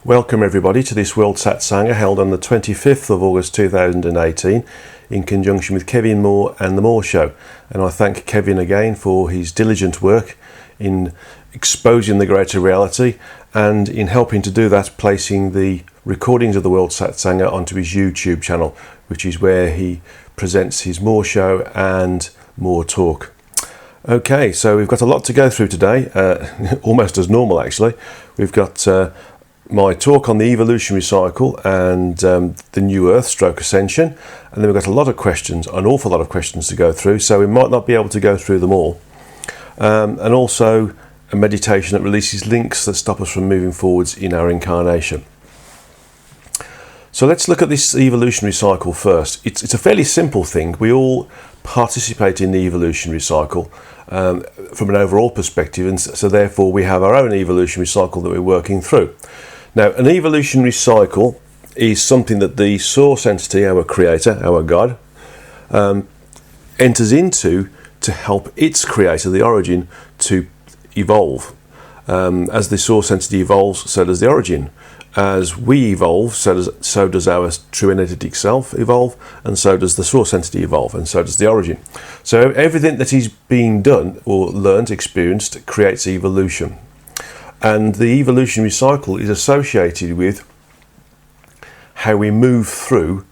Welcome everybody to this WSorld Satsanga held on the 25th of August 2018 in conjunction with Kevin Moore and The Moore Show. And I thank Kevin again for his diligent work in exposing the greater reality and in helping to do that, placing the recordings of the WSorld Satsanga onto his YouTube channel, which is where he presents his Moore Show and Moore Talk. Okay, so we've got a lot to go through today, almost as normal actually. We've got my talk on the evolutionary cycle and the new Earth stroke Ascension, and then we've got a lot of questions, an awful lot of questions to go through, so we might not be able to go through them all. And also a meditation that releases links that stop us from moving forwards in our incarnation. So let's look at this evolutionary cycle first. It's a fairly simple thing. We all participate in the evolutionary cycle from an overall perspective, and so therefore we have our own evolutionary cycle that we're working through. Now, an evolutionary cycle is something that the source entity, our creator, our God, enters into to help its creator, the origin, to evolve. As the source entity evolves, so does the origin. As we evolve, so does our true energetic self evolve, and so does the source entity evolve, and so does the origin. So everything that is being done or learned, experienced, creates evolution. And the evolutionary cycle is associated with how we move through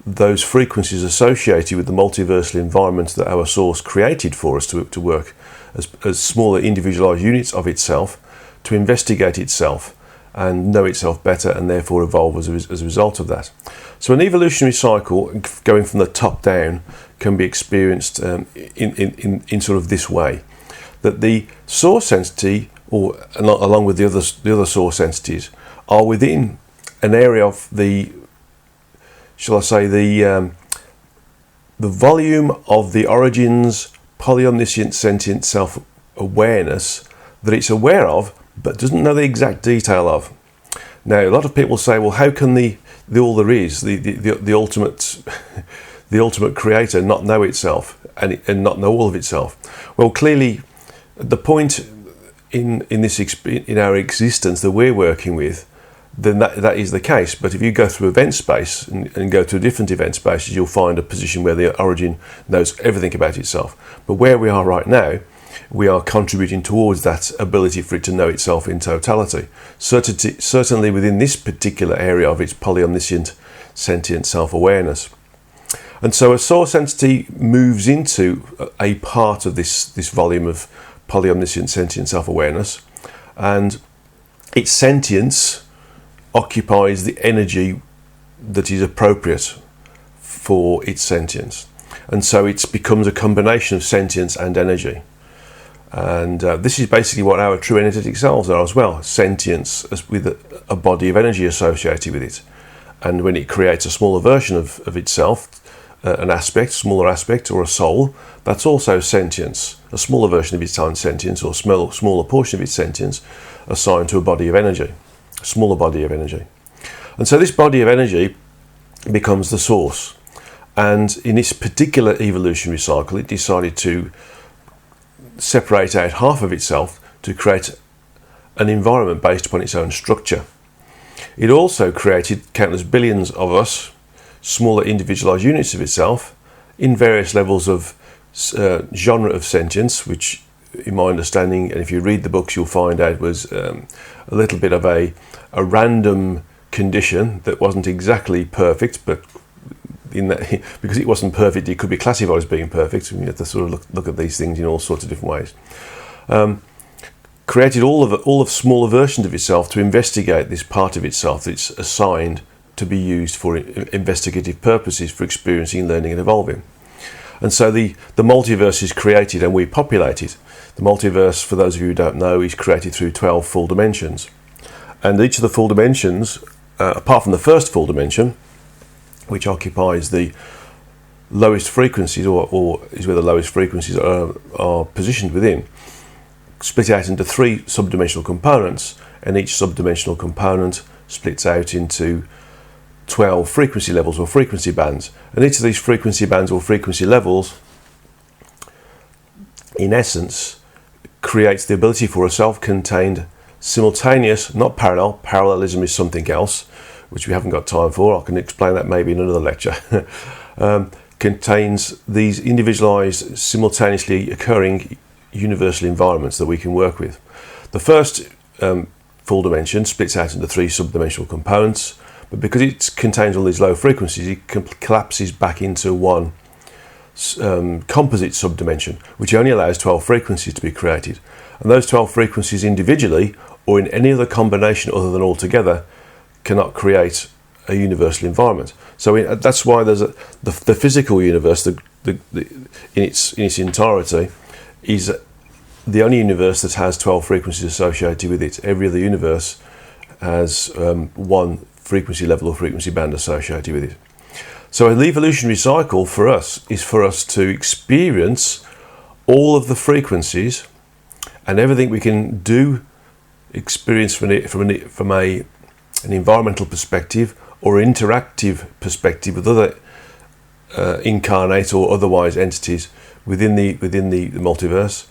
those frequencies associated with the multiversal environment that our source created for us to work as smaller individualized units of itself, to investigate itself and know itself better, and therefore evolve as a result of that. So an evolutionary cycle, going from the top down, can be experienced in sort of this way: that the source entity, or along with the other source entities, are within an area of the, shall I say, the volume of the origin's polyomniscient sentient self-awareness that it's aware of, but doesn't know the exact detail of. Now, a lot of people say, well, how can the all there is, the ultimate the ultimate creator, not know itself and not know all of itself? Well, clearly, the point in our existence that we're working with, then that is the case. But if you go through event space and go through different event spaces, you'll find a position where the origin knows everything about itself. But where we are right now, we are contributing towards that ability for it to know itself in totality. Certainly within this particular area of its polyomniscient sentient self-awareness. And so a source entity moves into a part of this volume of polyomniscient sentient self-awareness, and its sentience occupies the energy that is appropriate for its sentience. And so it becomes a combination of sentience and energy. And this is basically what our true energetic selves are as well: sentience with a body of energy associated with it. And when it creates a smaller version of itself, smaller aspect, or a soul, that's also sentience, a smaller version of its own sentience, or smaller portion of its sentience assigned to a body of energy, a smaller body of energy. And so this body of energy becomes the source. And in this particular evolutionary cycle, it decided to separate out half of itself to create an environment based upon its own structure. It also created countless billions of us, smaller individualized units of itself, in various levels of genre of sentience, which in my understanding, and if you read the books you'll find out, was a little bit of a random condition that wasn't exactly perfect, but in that, because it wasn't perfect, it could be classified as being perfect. You have to sort of look at these things in all sorts of different ways. Created all of smaller versions of itself to investigate this part of itself that's assigned to be used for investigative purposes, for experiencing, learning, and evolving. And so the multiverse is created, and we populate it. The multiverse, for those of you who don't know, is created through 12 full dimensions. And each of the full dimensions, apart from the first full dimension, which occupies the lowest frequencies, or is where the lowest frequencies are positioned within, split out into 3 subdimensional components, and each subdimensional component splits out into 12 frequency levels or frequency bands. And each of these frequency bands or frequency levels, in essence, creates the ability for a self-contained simultaneous, not parallel. Parallelism is something else, which we haven't got time for. I can explain that maybe in another lecture. Contains these individualized, simultaneously occurring universal environments that we can work with. The first full dimension splits out into 3 subdimensional components, but because it contains all these low frequencies, it collapses back into one composite subdimension, which only allows 12 frequencies to be created. And those 12 frequencies individually, or in any other combination other than all together, cannot create a universal environment. So that's why there's the physical universe, in its entirety, is the only universe that has 12 frequencies associated with it. Every other universe has one frequency level or frequency band associated with it. So the evolutionary cycle for us is for us to experience all of the frequencies and everything we can experience from an environmental perspective or interactive perspective with other incarnate or otherwise entities within the multiverse,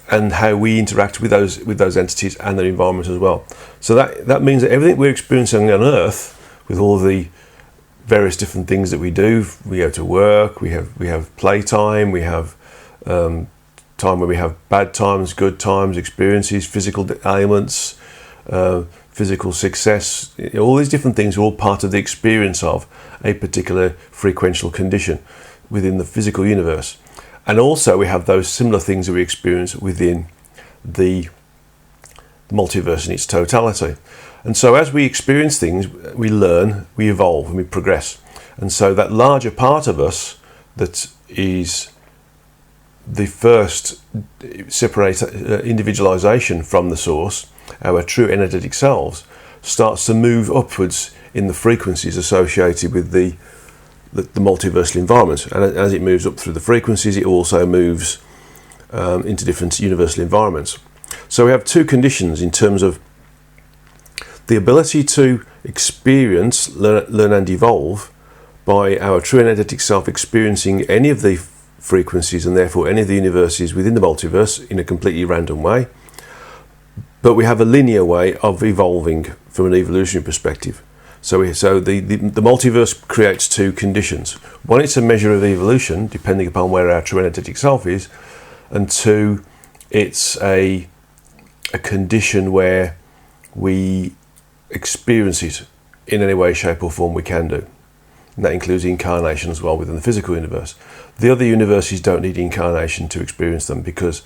and how we interact with those entities and their environment as well. So that means that everything we're experiencing on Earth, with all the various different things that we do, we go to work, we have playtime, we have time where we have bad times, good times, experiences, physical ailments, physical success. All these different things are all part of the experience of a particular frequential condition within the physical universe. And also we have those similar things that we experience within the multiverse in its totality. And so as we experience things, we learn, we evolve, and we progress. And so that larger part of us that is the first separate individualization from the source, our true energetic selves, starts to move upwards in the frequencies associated with the multiversal environment. And as it moves up through the frequencies, it also moves into different universal environments. So we have 2 conditions in terms of the ability to experience, learn and evolve by our true energetic self experiencing any of the frequencies and therefore any of the universes within the multiverse in a completely random way. But we have a linear way of evolving from an evolutionary perspective. So the multiverse creates 2 conditions. One, it's a measure of evolution, depending upon where our true energetic self is. And 2, it's a condition where we experience it in any way, shape or form we can do. And that includes incarnation as well within the physical universe. The other universes don't need incarnation to experience them, because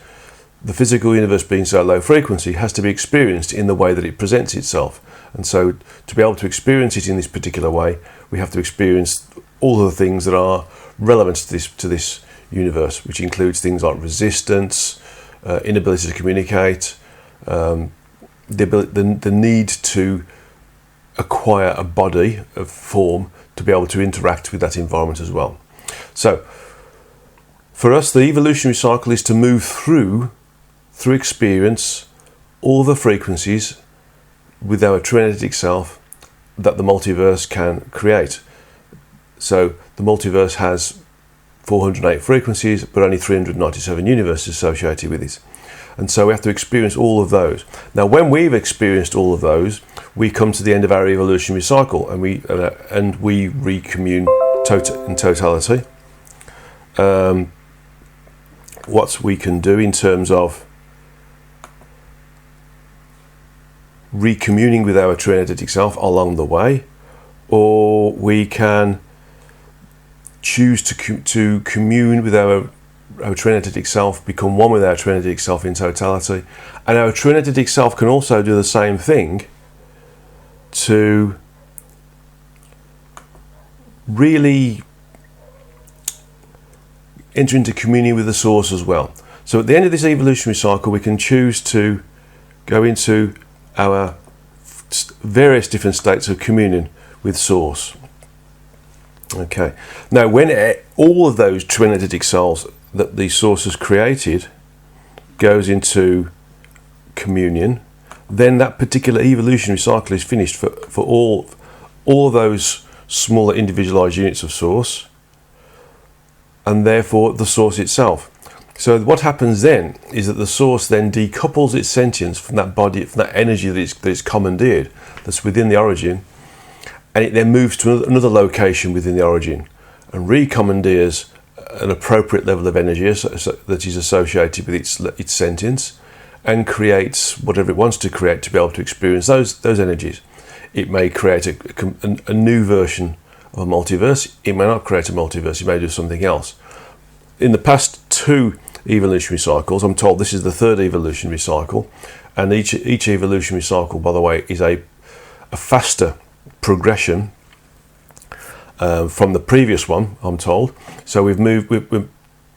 the physical universe, being so low frequency, has to be experienced in the way that it presents itself. And so to be able to experience it in this particular way, we have to experience all of the things that are relevant to this universe, which includes things like resistance, inability to communicate, the need to acquire a body of form to be able to interact with that environment as well. So for us, the evolutionary cycle is to move through experience all the frequencies with our true energetic self that the multiverse can create. So the multiverse has 408 frequencies, but only 397 universes associated with it. And so we have to experience all of those. Now, when we've experienced all of those, we come to the end of our evolutionary cycle, and we recommune in totality. What we can do in terms of recommuning with our true energetic self along the way, or we can choose to commune with our true energetic self, become one with our true energetic self in totality. And our true energetic self can also do the same thing to really enter into communion with the source as well. So at the end of this evolutionary cycle, we can choose to go into our various different states of communion with source. Okay. Now, when all of those true energetic selves that the source has created goes into communion, then that particular evolutionary cycle is finished for all of those smaller individualized units of source, and therefore the source itself. So what happens then is that the source then decouples its sentience from that body, from that energy that it's commandeered, that's within the origin, and it then moves to another location within the origin and recommandeers an appropriate level of energy that is associated with its sentience, and creates whatever it wants to create to be able to experience those energies. It may create a new version of a multiverse. It may not create a multiverse. It may do something else. In the past 2 evolutionary cycles, I'm told this is the 3rd evolutionary cycle, and each evolutionary cycle, by the way, is a faster progression from the previous one, I'm told. So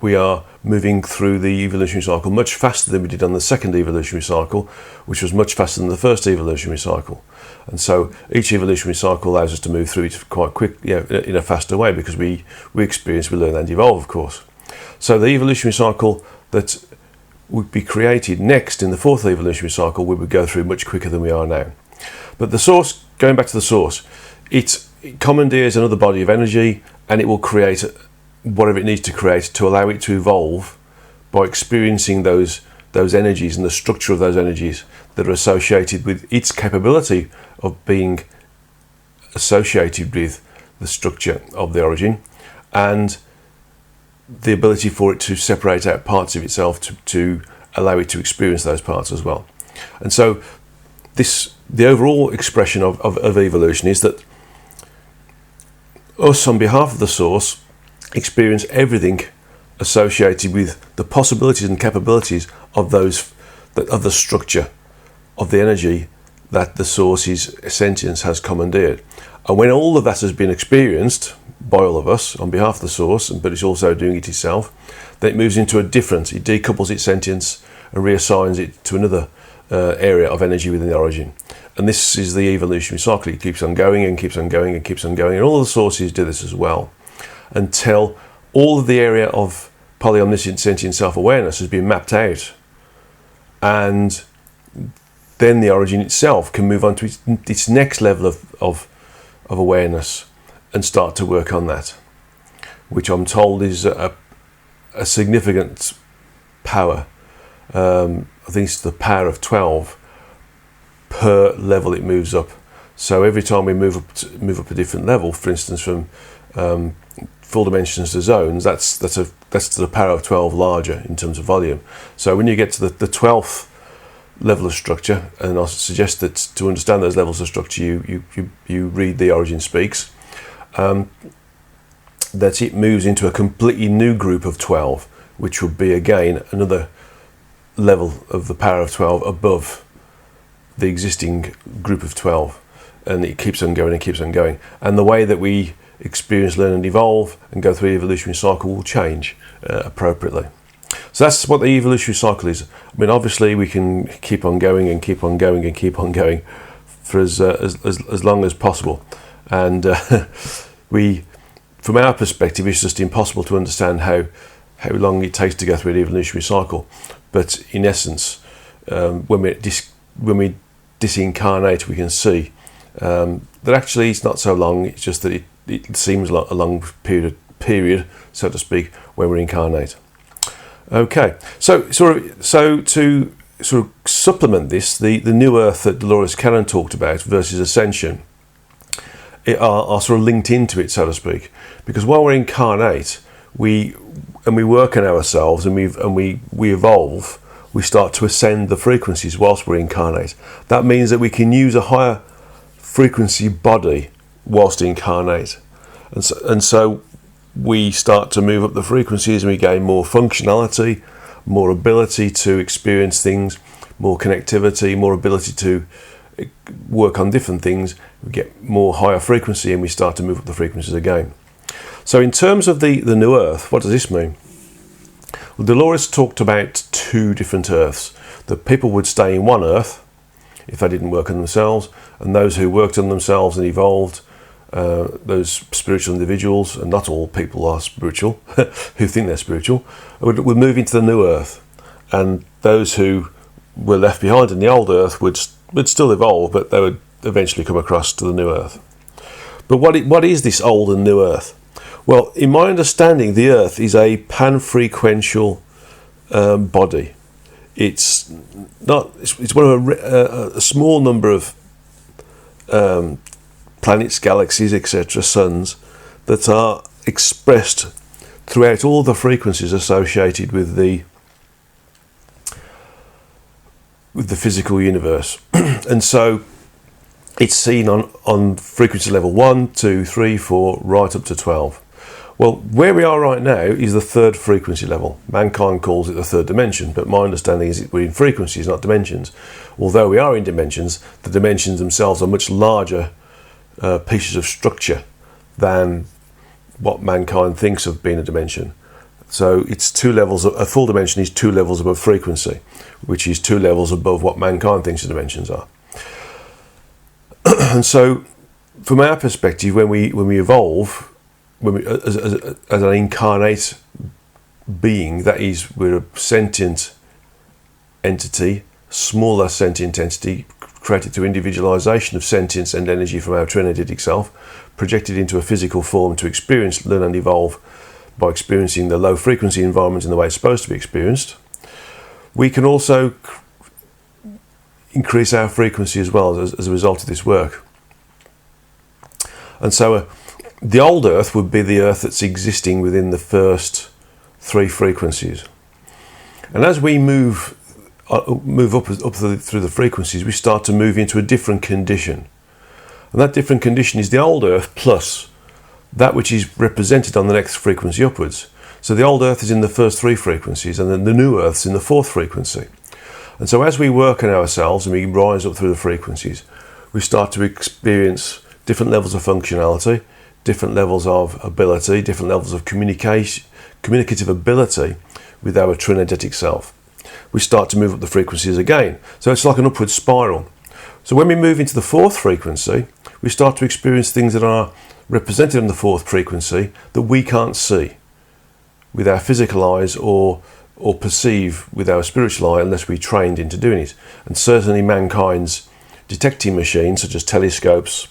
we are moving through the evolutionary cycle much faster than we did on the 2nd evolutionary cycle, which was much faster than the 1st evolutionary cycle. And so each evolutionary cycle allows us to move through it quite quick, in a faster way, because we experience, we learn and evolve, of course. So the evolutionary cycle that would be created next in the 4th evolutionary cycle, we would go through much quicker than we are now. But the source, going back to the source, it commandeers another body of energy, and it will create whatever it needs to create to allow it to evolve by experiencing those energies and the structure of those energies that are associated with its capability of being associated with the structure of the origin, and the ability for it to separate out parts of itself to allow it to experience those parts as well. And so the overall expression of evolution is that us, on behalf of the source, experience everything associated with the possibilities and capabilities of the structure of the energy that the source's sentience has commandeered. And when all of that has been experienced by all of us on behalf of the source, but it's also doing it itself, then it moves into it decouples its sentience and reassigns it to another area of energy within the origin. And this is the evolutionary cycle. It keeps on going and keeps on going and keeps on going, and all the sources do this as well, until all of the area of polyomniscient sentient self-awareness has been mapped out, and then the origin itself can move on to its next level of awareness and start to work on that, which I'm told is a significant power. I think it's the power of 12 per level it moves up. So every time we move up a different level, for instance, from full dimensions to zones, that's to the power of 12 larger in terms of volume. So when you get to the 12th level of structure, and I suggest that to understand those levels of structure, you read The Origin Speaks, that it moves into a completely new group of 12, which would be again another level of the power of 12 above the existing group of 12, and it keeps on going and keeps on going. And the way that we experience, learn and evolve and go through the evolutionary cycle will change appropriately. So that's what the evolutionary cycle is. I mean, obviously we can keep on going and keep on going and keep on going for as long as possible, and we, from our perspective, it's just impossible to understand how long it takes to go through an evolutionary cycle. But in essence, when we disincarnate, we can see that actually it's not so long. It's just that it seems like a long period, so to speak, when we incarnate. Okay, so to sort of supplement this, the new Earth that Dolores Cannon talked about versus Ascension are sort of linked into it, so to speak, because while we incarnate, we work on ourselves and we evolve. We start to ascend the frequencies whilst we're incarnate. That means that we can use a higher frequency body whilst incarnate, and so we start to move up the frequencies, and we gain more functionality, more ability to experience things, more connectivity, more ability to work on different things. We get more higher frequency, and we start to move up the frequencies again. So in terms of the new Earth, what does this mean? Well, Dolores talked about 2 different Earths. That people would stay in one Earth if they didn't work on themselves, and those who worked on themselves and evolved, those spiritual individuals, and not all people are spiritual, who think they're spiritual, would move into the new Earth, and those who were left behind in the old Earth would still evolve, but they would eventually come across to the new Earth. But what is this old and new Earth? Well, in my understanding, the Earth is a pan-frequential body. It's not. It's one of a small number of planets, galaxies, etc., suns that are expressed throughout all the frequencies associated with the physical universe. And so it's seen on frequency level 1, 2, 3, 4, right up to 12. Well, where we are right now is the third frequency level. Mankind calls it the third dimension, but my understanding is we're in frequencies, not dimensions. Although we are in dimensions, the dimensions themselves are much larger pieces of structure than what mankind thinks of being a dimension. So it's 2 levels. A full dimension is 2 levels above frequency, which is 2 levels above what mankind thinks the dimensions are. And so, from our perspective, when we evolve, as an incarnate being, that is, we're a sentient entity, smaller sentient entity, created through individualization of sentience and energy from our true energetic self, projected into a physical form to experience, learn and evolve by experiencing the low frequency environment in the way it's supposed to be experienced. We can also increase our frequency as well as a result of this work. And so the old Earth would be the Earth that's existing within the first 3 frequencies. And as we move up through the frequencies, we start to move into a different condition. And that different condition is the old Earth plus that which is represented on the next frequency upwards. So the old Earth is in the first 3 frequencies, and then the new Earth's in the 4th frequency. And so as we work on ourselves and we rise up through the frequencies, we start to experience different levels of functionality, different levels of ability, different levels of communicative ability with our true energetic self. We start to move up the frequencies again. So it's like an upward spiral. So when we move into the 4th frequency, we start to experience things that are represented in the 4th frequency that we can't see with our physical eyes or perceive with our spiritual eye unless we're trained into doing it. And certainly mankind's detecting machines, such as telescopes,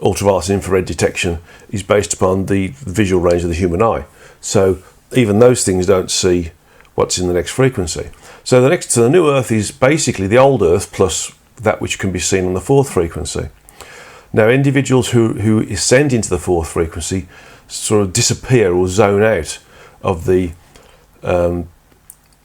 ultraviolet and infrared detection, is based upon the visual range of the human eye. So even those things don't see what's in the next frequency. So the next to the new Earth is basically the old Earth plus that which can be seen on the 4th frequency. Now, individuals who ascend into the 4th frequency sort of disappear or zone out of the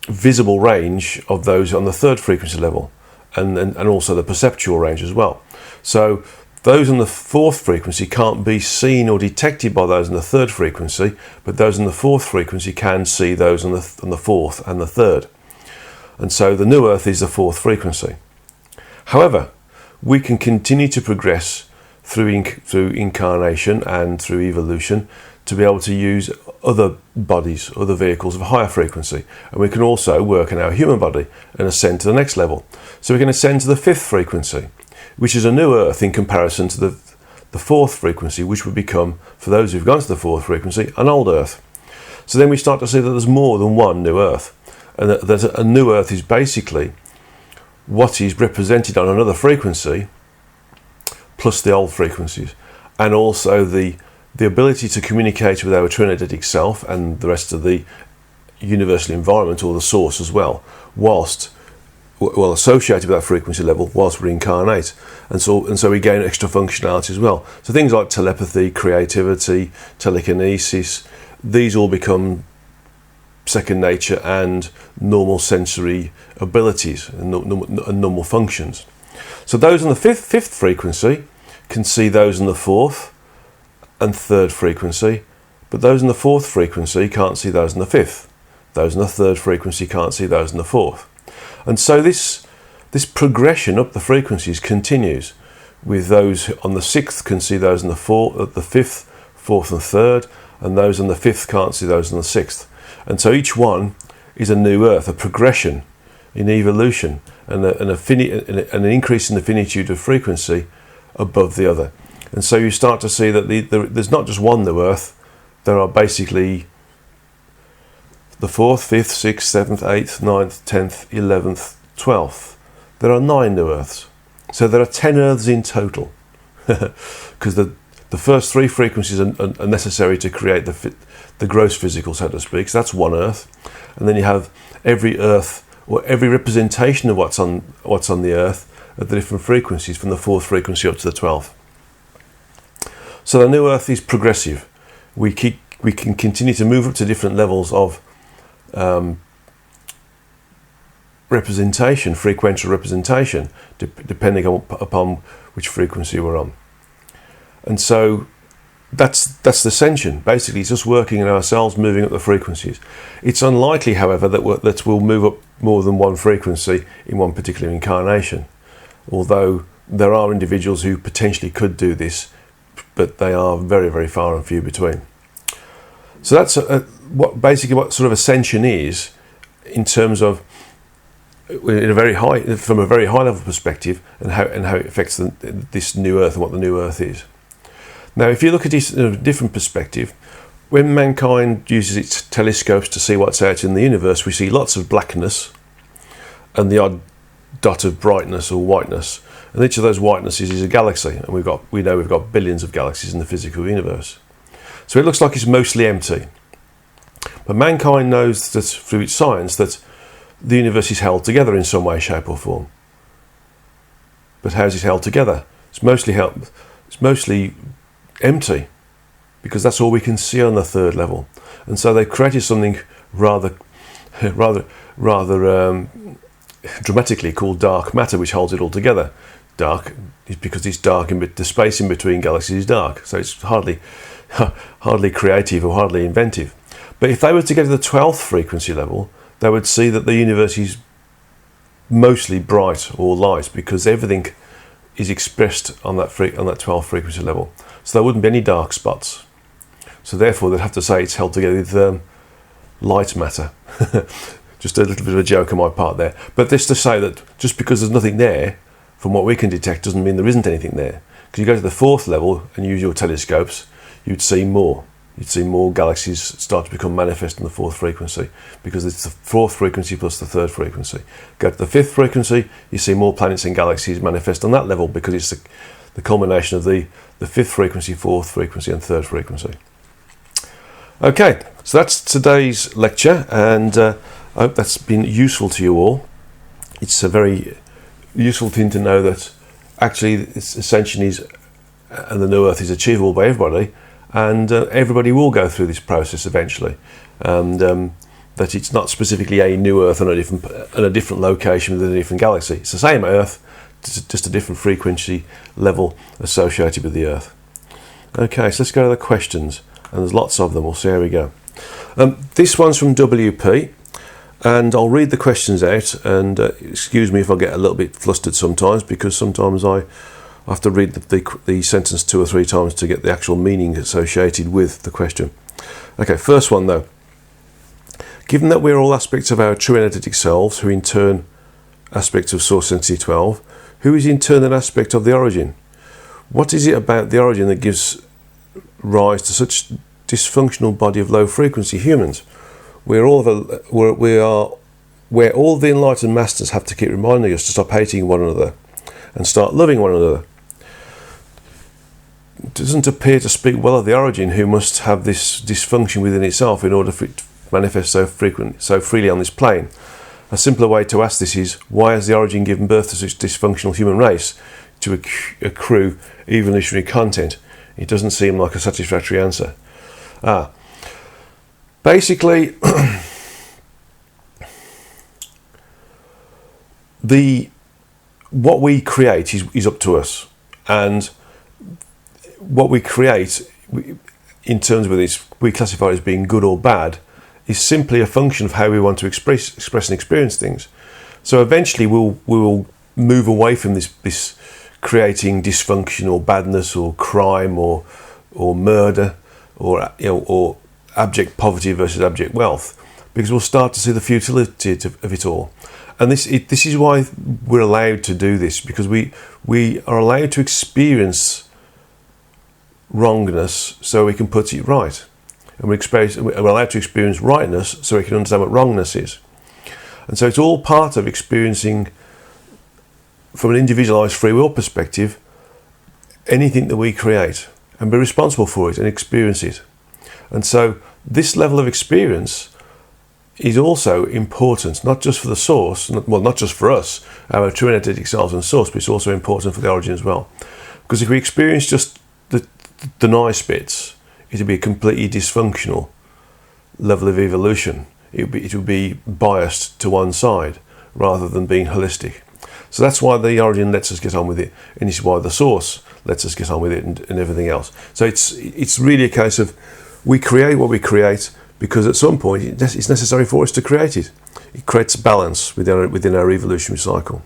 visible range of those on the 3rd frequency level, and also the perceptual range as well. So those on the 4th frequency can't be seen or detected by those on the 3rd frequency, but those on the 4th frequency can see those on the 4th and the 3rd. And so the new Earth is the 4th frequency. However, we can continue to progress through incarnation and through evolution to be able to use other bodies, other vehicles of higher frequency. And we can also work on our human body and ascend to the next level. So we can ascend to the 5th frequency, which is a new Earth in comparison to the 4th frequency, which would become, for those who've gone to the 4th frequency, an old Earth. So then we start to see that there's more than one new Earth, and that a new Earth is basically what is represented on another frequency plus the old frequencies, and also the ability to communicate with our true energetic self and the rest of the universal environment or the source as well, whilst associated with that frequency level whilst we're incarnate, and so we gain extra functionality as well. So things like telepathy, creativity, telekinesis, these all become second nature and normal sensory abilities and normal functions. So those on the fifth frequency can see those on the 4th and 3rd frequency, but those in the 4th frequency can't see those in the 5th. Those in the 3rd frequency can't see those in the 4th. And so this progression up the frequencies continues, with those on the 6th can see those in the 5th, 4th and 3rd, and those on the 5th can't see those on the 6th. And so each one is a new Earth, a progression in evolution, and an increase in the finitude of frequency above the other. And so you start to see that there's not just one new Earth, there are basically the 4th, 5th, 6th, 7th, 8th, 9th, 10th, 11th, 12th. There are 9 new Earths. So there are 10 Earths in total. Because the first 3 frequencies are necessary to create the gross physical, so to speak. So that's one earth. And then you have every earth, or every representation of what's on the earth at the different frequencies, from the 4th frequency up to the 12th. So the new earth is progressive. We can continue to move up to different levels of representation, frequential representation, depending upon which frequency we're on. And so that's the ascension. Basically, it's just working in ourselves, moving up the frequencies. It's unlikely, however, that we'll move up more than one frequency in one particular incarnation. Although there are individuals who potentially could do this, but they are very, very far and few between. So that's what sort of ascension is, in terms of from a very high level perspective, and how it affects this new earth and what the new earth is. Now, if you look at it in a different perspective, when mankind uses its telescopes to see what's out in the universe, we see lots of blackness and the odd dot of brightness or whiteness, and each of those whitenesses is a galaxy, and we know we've got billions of galaxies in the physical universe. So it looks like it's mostly empty. But mankind knows that through its science that the universe is held together in some way, shape or form. But how is it held together? It's mostly empty, because that's all we can see on the 3rd level. And so they've created something rather dramatically called dark matter, which holds it all together. Dark is because it's dark, and the space in between galaxies is dark, so it's hardly creative or hardly inventive. But if they were to get to the 12th frequency level, they would see that the universe is mostly bright or light, because everything is expressed on that 12th frequency level. So there wouldn't be any dark spots. So therefore they'd have to say it's held together with light matter. Just a little bit of a joke on my part there. But this to say that just because there's nothing there, from what we can detect, doesn't mean there isn't anything there. Because you go to the 4th level and use your telescopes, you'd see more. You'd see more galaxies start to become manifest in the 4th frequency, because it's the 4th frequency plus the 3rd frequency. Go to the 5th frequency, you see more planets and galaxies manifest on that level, because it's the culmination of the 5th frequency, 4th frequency and 3rd frequency. Okay, so that's today's lecture, and I hope that's been useful to you all. It's a very useful thing to know that actually this ascension and the new earth is achievable by everybody, and everybody will go through this process eventually, and that it's not specifically a new earth on a different location within a different galaxy. It's the same earth, just a different frequency level associated with the earth. Okay, so let's go to the questions, and there's lots of them. We'll see how we go. This one's from WP, and I'll read the questions out, and excuse me if I get a little bit flustered sometimes, because sometimes I have to read the sentence 2 or 3 times to get the actual meaning associated with the question. Okay, first one though. Given that we're all aspects of our true energetic selves, who in turn aspects of Source Entity 12, who is in turn an aspect of the origin? What is it about the origin that gives rise to such dysfunctional body of low frequency humans? Where all the enlightened masters have to keep reminding us to stop hating one another and start loving one another. It doesn't appear to speak well of the origin, who must have this dysfunction within itself in order for it to manifest so freely on this plane. A simpler way to ask this is, why has the origin given birth to such dysfunctional human race to accrue evolutionary content? It doesn't seem like a satisfactory answer. Basically, what we create is up to us, and what we create, in terms of this, we classify as being good or bad, is simply a function of how we want to express and experience things. So eventually we will move away from this creating dysfunction or badness or crime or murder or abject poverty versus abject wealth, because we'll start to see the futility of it all. And this is why we're allowed to do this, because we are allowed to experience wrongness so we can put it right. And we're allowed to experience rightness so we can understand what wrongness is. And so it's all part of experiencing, from an individualized free will perspective, anything that we create, and be responsible for it and experience it. And so this level of experience is also important, not just for the source, not just for us, our true energetic selves and source, but it's also important for the origin as well. Because if we experience just the nice bits, it would be a completely dysfunctional level of evolution. It would be biased to one side rather than being holistic. So that's why the origin lets us get on with it, and this is why the source lets us get on with it and everything else. So it's really a case of we create what we create because at some point it's necessary for us to create it. It creates balance within our evolutionary cycle.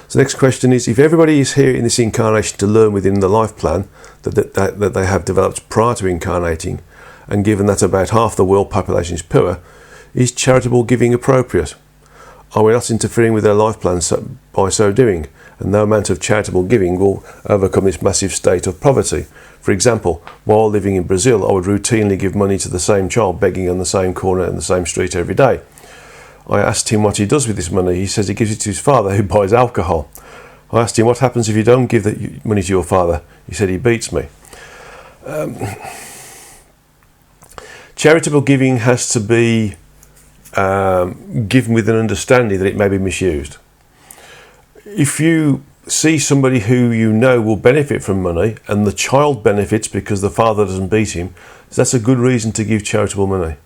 So the next question is, if everybody is here in this incarnation to learn within the life plan that they have developed prior to incarnating, and given that about half the world population is poor, is charitable giving appropriate? Are we not interfering with their life plans by so doing? And no amount of charitable giving will overcome this massive state of poverty. For example, while living in Brazil, I would routinely give money to the same child begging on the same corner in the same street every day. I asked him what he does with this money. He says he gives it to his father, who buys alcohol. I asked him, what happens if you don't give the money to your father? He said he beats me. Charitable giving has to be given with an understanding that it may be misused. If you see somebody who you know will benefit from money and the child benefits because the father doesn't beat him, that's a good reason to give charitable money.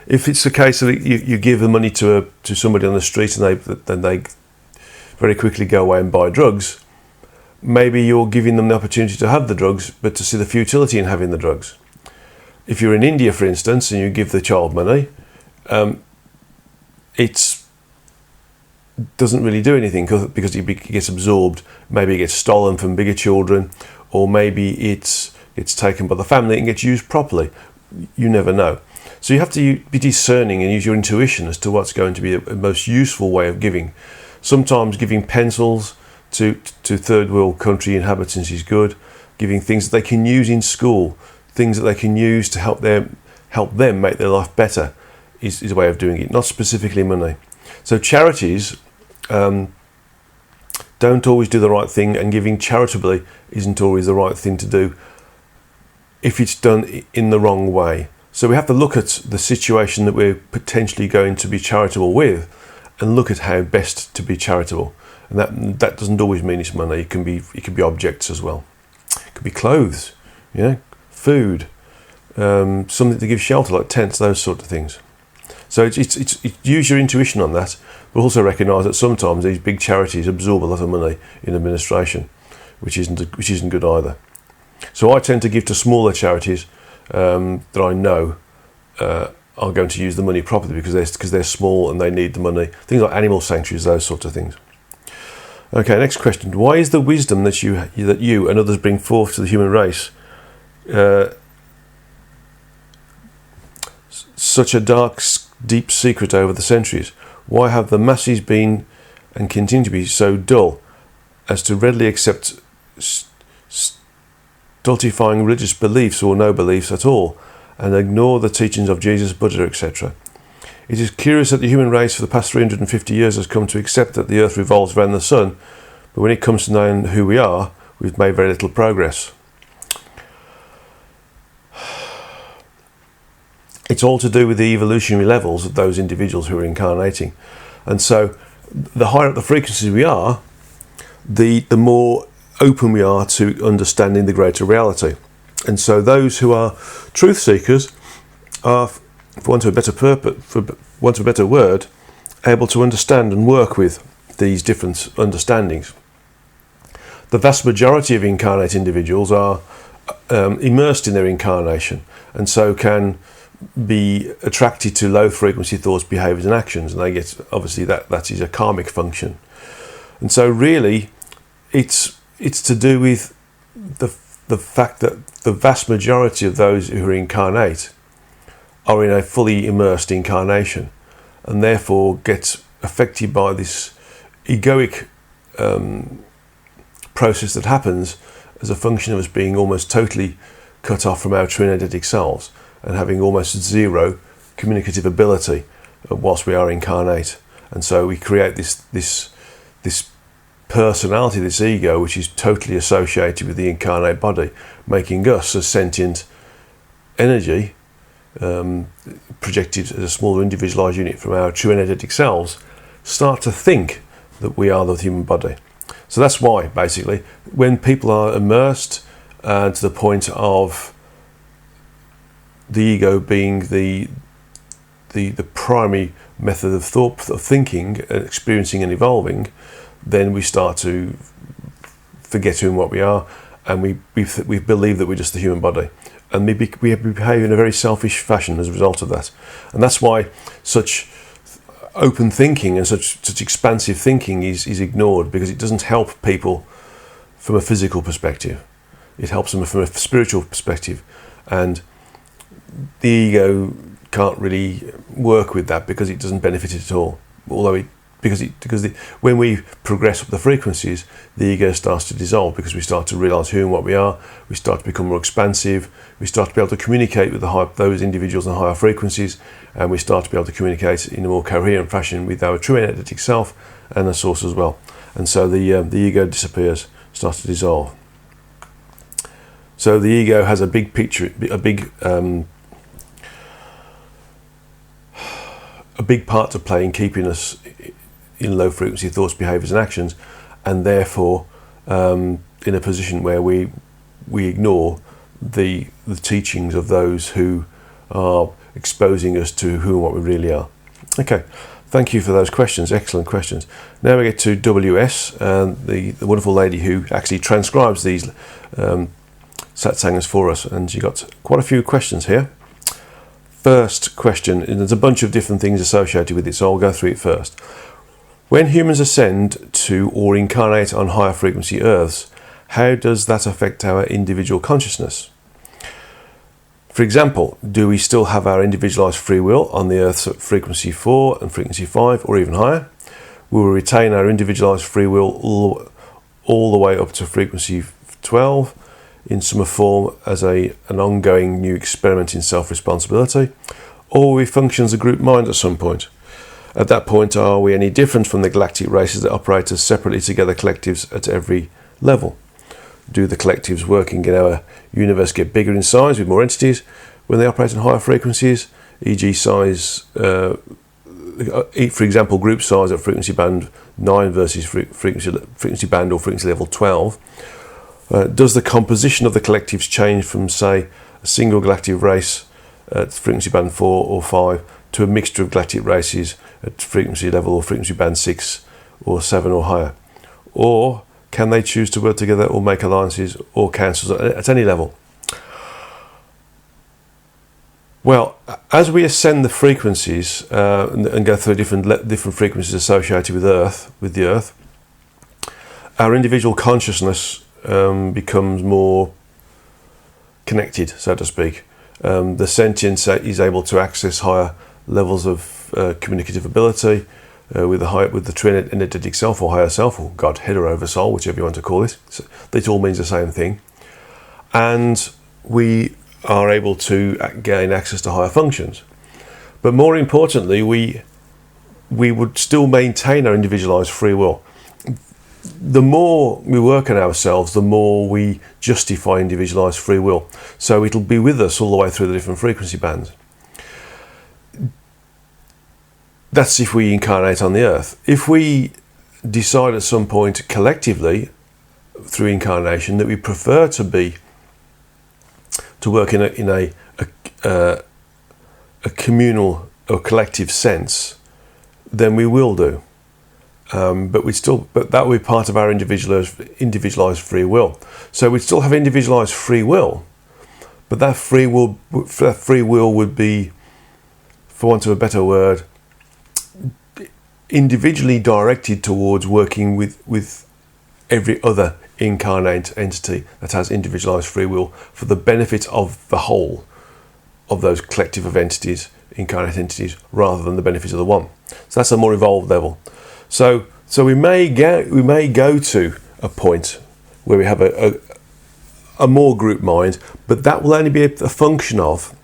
If it's the case that you give the money to somebody on the street and they very quickly go away and buy drugs, maybe you're giving them the opportunity to have the drugs, but to see the futility in having the drugs. If you're in India, for instance, and you give the child money, it doesn't really do anything because it gets absorbed. Maybe it gets stolen from bigger children, or maybe it's taken by the family and gets used properly. You never know. So you have to be discerning and use your intuition as to what's going to be the most useful way of giving. Sometimes giving pencils to third world country inhabitants is good. Giving things that they can use in school, things that they can use to help them make their life better is a way of doing it, not specifically money. So charities don't always do the right thing, and giving charitably isn't always the right thing to do if it's done in the wrong way. So we have to look at the situation that we're potentially going to be charitable with and look at how best to be charitable. And that doesn't always mean it's money. It can be objects as well. It could be clothes, food, something to give shelter like tents, those sort of things. So it's use your intuition on that, but also recognise that sometimes these big charities absorb a lot of money in administration, which isn't good either. So I tend to give to smaller charities that I know are going to use the money properly because they're small and they need the money. Things like animal sanctuaries, those sorts of things. Okay, next question. Why is the wisdom that you and others bring forth to the human race such a dark, deep secret over the centuries? Why have the masses been and continue to be so dull as to readily accept stultifying religious beliefs or no beliefs at all, and ignore the teachings of Jesus, Buddha, etc.? It is curious that the human race for the past 350 years has come to accept that the earth revolves around the sun, but when it comes to knowing who we are, we've made very little progress. It's all to do with the evolutionary levels of those individuals who are incarnating. And so the higher up the frequencies we are, the more open we are to understanding the greater reality. And so those who are truth seekers are, for want of a better word, able to understand and work with these different understandings. The vast majority of incarnate individuals are immersed in their incarnation, and so can be attracted to low frequency thoughts, behaviours and actions, and they get, obviously that is a karmic function. And so really it's to do with the fact that the vast majority of those who are incarnate are in a fully immersed incarnation, and therefore get affected by this egoic process that happens as a function of us being almost totally cut off from our true energetic selves and having almost zero communicative ability whilst we are incarnate. And so we create this personality, this ego, which is totally associated with the incarnate body, making us as sentient energy projected as a smaller individualized unit from our true energetic selves start to think that we are the human body. So that's why, basically, when people are immersed to the point of the ego being the primary method of thought, of thinking, experiencing and evolving, then we start to forget who and what we are, and we believe that we're just the human body, and we behave in a very selfish fashion as a result of that. And that's why such open thinking and such expansive thinking is ignored, because it doesn't help people from a physical perspective. It helps them from a spiritual perspective, and the ego can't really work with that because it doesn't benefit it at all. Although when we progress up the frequencies, the ego starts to dissolve, because we start to realize who and what we are. We start to become more expansive. We start to be able to communicate with those individuals on higher frequencies, and we start to be able to communicate in a more coherent fashion with our true energetic self and the source as well. And so the ego disappears, starts to dissolve. So the ego has a big picture, a big part to play in keeping us in low frequency thoughts, behaviours and actions, and therefore in a position where we ignore the teachings of those who are exposing us to who and what we really are. Okay, thank you for those questions, excellent questions. Now we get to WS, and the wonderful lady who actually transcribes these satsangas for us, and she got quite a few questions here. First question, and there's a bunch of different things associated with it, so I'll go through it first. When humans ascend to or incarnate on higher frequency Earths, how does that affect our individual consciousness? For example, do we still have our individualized free will on the Earth's frequency 4 and frequency 5, or even higher? Will we retain our individualized free will all the way up to frequency 12 in some form as an ongoing new experiment in self-responsibility? Or will we function as a group mind at some point? At that point, are we any different from the galactic races that operate as separately together collectives at every level? Do the collectives working in our universe get bigger in size with more entities when they operate on higher frequencies, e.g. size, for example, group size at frequency band 9 versus frequency band or frequency level 12? Does the composition of the collectives change from, say, a single galactic race at frequency band 4 or 5 to a mixture of galactic races at frequency level or frequency band 6 or 7 or higher? Or can they choose to work together or make alliances or councils at any level? Well, as we ascend the frequencies and go through different frequencies associated with the Earth, our individual consciousness becomes more connected, so to speak. The sentience is able to access higher levels of communicative ability with the true energetic self or higher self, or God, head or over soul, whichever you want to call it. So it all means the same thing. And we are able to gain access to higher functions. But more importantly, we would still maintain our individualized free will. The more we work on ourselves, the more we justify individualized free will. So it'll be with us all the way through the different frequency bands. That's if we incarnate on the Earth. If we decide at some point collectively through incarnation that we prefer to work in a communal or collective sense, then we will do. But that will be part of our individualized free will. So we'd still have individualized free will, but that free will would be, for want of a better word, individually directed towards working with every other incarnate entity that has individualized free will for the benefit of the whole of those collective of entities, incarnate entities, rather than the benefit of the one. So that's a more evolved level. So we may go to a point where we have a more group mind, but that will only be a function of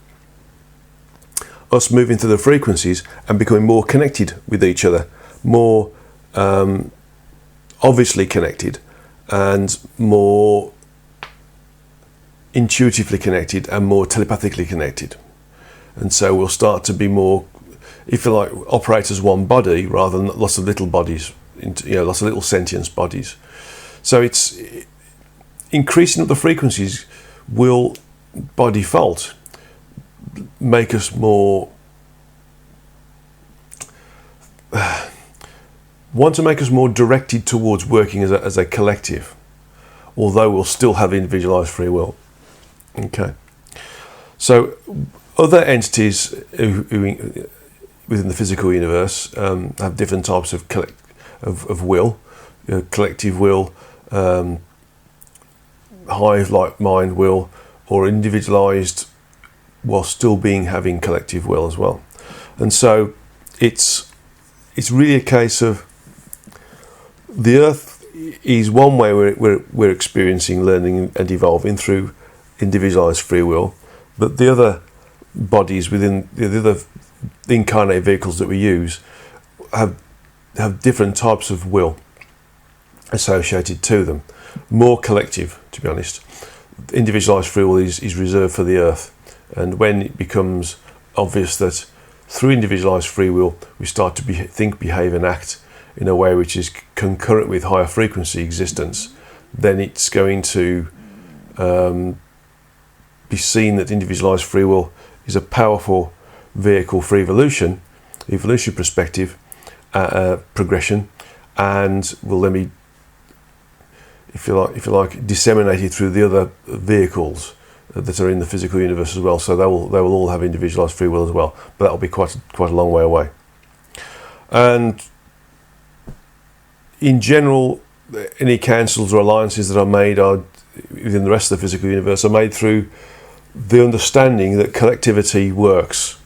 us moving through the frequencies and becoming more connected with each other, more obviously connected, and more intuitively connected and more telepathically connected. And so we'll start to be more, if you like, operate as one body rather than lots of little bodies, lots of little sentient bodies. So it's increasing up the frequencies will, by default, make us more, want to make us more directed towards working as a collective, although we'll still have individualized free will. Okay. So other entities who within the physical universe have different types of will, collective will, hive-like mind will, or individualized while still having collective will as well. And so it's really a case of the Earth is one way we're experiencing, learning and evolving through individualized free will, but the other bodies within the other incarnate vehicles that we use have different types of will associated to them. More collective, to be honest. Individualized free will is reserved for the Earth, and when it becomes obvious that through individualized free will we start to think, behave and act in a way which is concurrent with higher frequency existence, then it's going to be seen that individualized free will is a powerful vehicle for evolutionary perspective, progression, and will then be, if you like, disseminated through the other vehicles that are in the physical universe as well. So they will all have individualized free will as well, but that will be quite a long way away. And in general, any councils or alliances that are made within the rest of the physical universe are made through the understanding that collectivity works.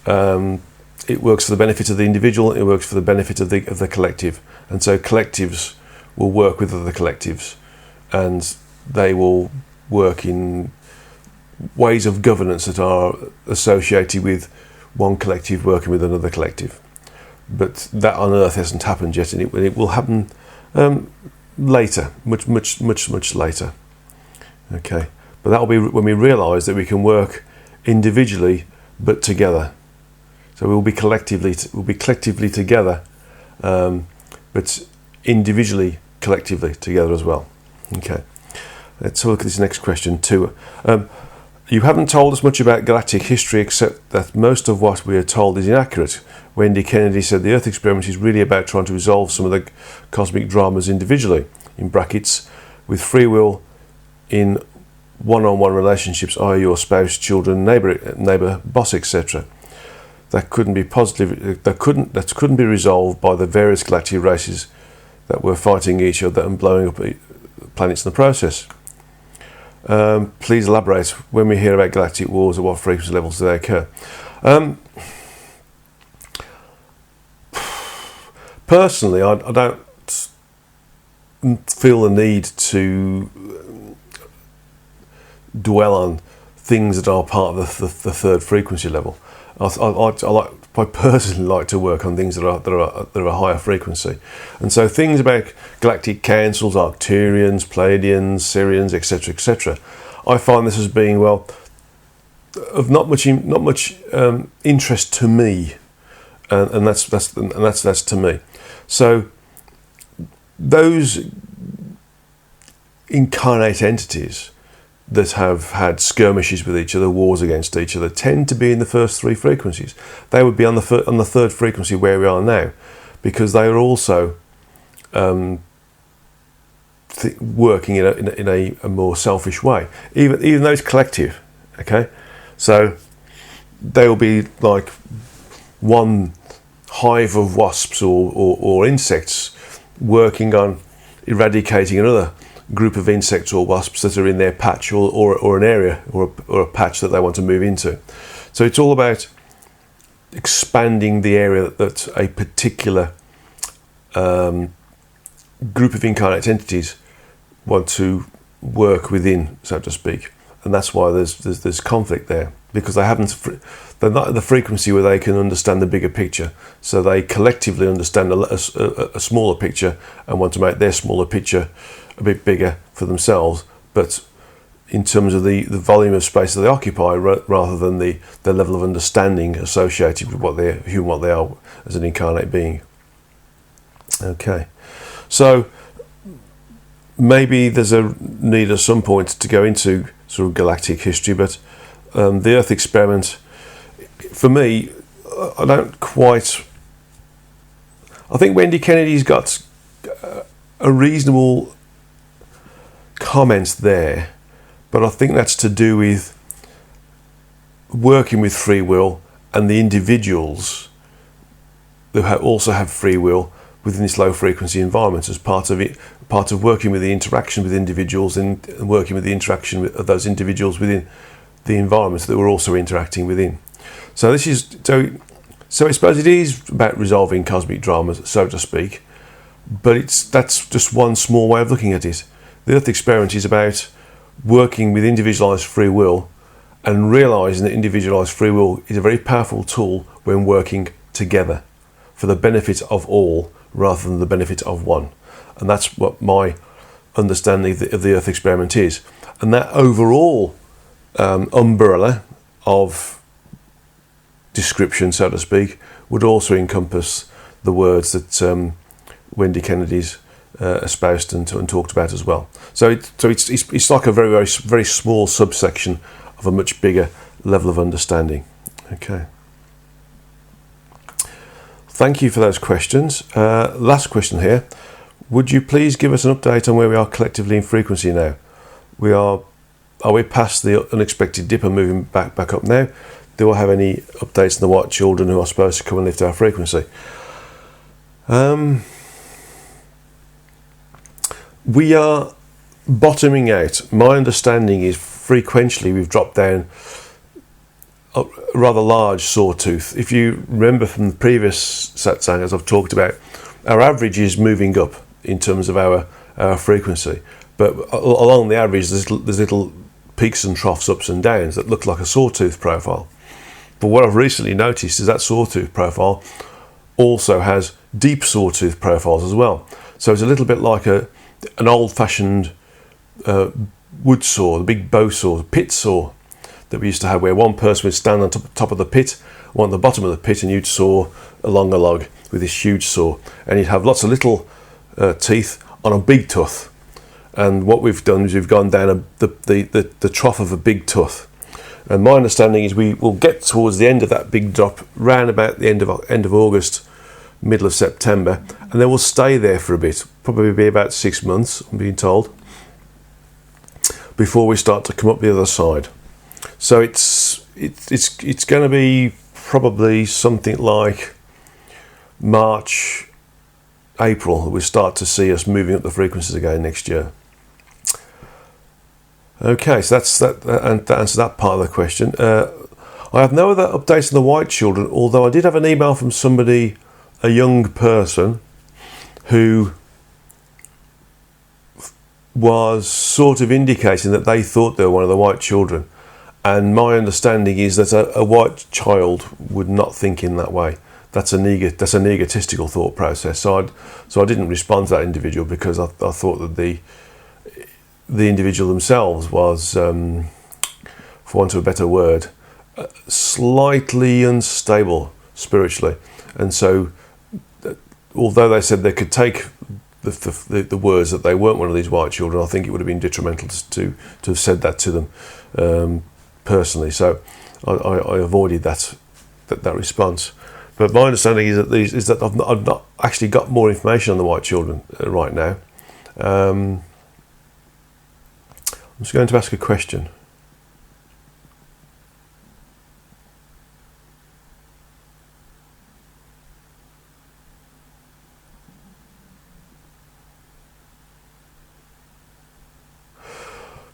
It works for the benefit of the individual. It works for the benefit of the collective, and so collectives will work with other collectives, and they will work in ways of governance that are associated with one collective working with another collective. But that on Earth hasn't happened yet, and it will happen later, much later. Okay, but that will be when we realise that we can work individually but together. So we'll be collectively together, but individually, collectively together as well. Okay, let's have a look at this next question too. You haven't told us much about galactic history, except that most of what we are told is inaccurate. Wendy Kennedy said the Earth experiment is really about trying to resolve some of the cosmic dramas individually, in brackets, with free will in one-on-one relationships, i.e. your spouse, children, neighbour, boss, etc. That couldn't be resolved by the various galactic races that were fighting each other and blowing up planets in the process. Please elaborate. When we hear about galactic wars, at what frequency levels do they occur? Personally, I don't feel the need to dwell on things that are part of the third frequency level. I personally like to work on things that are a higher frequency, and so things about galactic councils, Arcturians, Pleiadians, Sirians, etc., I find this as being of not much interest to me, and that's to me. So those incarnate entities that have had skirmishes with each other, wars against each other, tend to be in the first three frequencies. They would be on the third frequency where we are now, because they are also working in a more selfish way. Even though it's collective, okay. So they will be like one hive of wasps or insects working on eradicating another group of insects or wasps that are in their patch or an area or a patch that they want to move into. So it's all about expanding the area that a particular group of incarnate entities want to work within, so to speak, and that's why there's conflict there, because they're not at the frequency where they can understand the bigger picture. So they collectively understand a smaller picture and want to make their smaller picture a bit bigger for themselves, but in terms of the volume of space that they occupy, rather than the level of understanding associated with what they are as an incarnate being. Okay, so maybe there's a need at some point to go into sort of galactic history, but the Earth experiment, for me, I don't quite. I think Wendy Kennedy's got a reasonable comment there, but I think that's to do with working with free will and the individuals who also have free will within this low frequency environment, as part of working with the interaction with individuals and working with the interaction of those individuals within the environments that we're also interacting within. So this is so I suppose it is about resolving cosmic dramas, so to speak, but that's just one small way of looking at it. The Earth experiment is about working with individualized free will and realizing that individualized free will is a very powerful tool when working together for the benefit of all rather than the benefit of one. And that's what my understanding of the Earth experiment is. And that overall umbrella of description, so to speak, would also encompass the words that Wendy Kennedy's espoused and talked about as well. So it's like a very, very, very small subsection of a much bigger level of understanding. Okay. Thank you for those questions. Last question here. Would you please give us an update on where we are collectively in frequency now? Are we past the unexpected dip and moving back up now? Do I have any updates on the white children who are supposed to come and lift our frequency? We are bottoming out. My understanding is frequentially we've dropped down a rather large sawtooth. If you remember from the previous satsangas I've talked about, our average is moving up in terms of our frequency, but along the average there's little peaks and troughs, ups and downs that look like a sawtooth profile. But what I've recently noticed is that sawtooth profile also has deep sawtooth profiles as well. So it's a little bit like an old-fashioned wood saw, the big bow saw, pit saw that we used to have, where one person would stand on top of the pit, one at the bottom of the pit, and you'd saw along a log with this huge saw, and you'd have lots of little teeth on a big tooth. And what we've done is we've gone down the trough of a big tooth. And my understanding is we will get towards the end of that big drop, round about the end of August, middle of September, and then we'll stay there for a bit, probably be about 6 months, I'm being told, before we start to come up the other side. So it's going to be probably something like March, April that we start to see us moving up the frequencies again next year. Okay, so that answers that part of the question. I have no other updates on the white children, although I did have an email from somebody, a young person, who was sort of indicating that they thought they were one of the white children. And my understanding is that a white child would not think in that way. That's an egotistical thought process. So I didn't respond to that individual because I thought that the individual themselves was, for want of a better word, slightly unstable spiritually. And so, although they said they could take the words that they weren't one of these white children, I think it would have been detrimental to have said that to them personally. So I avoided that response. But my understanding is that I've not actually got more information on the white children right now. I'm just going to ask a question.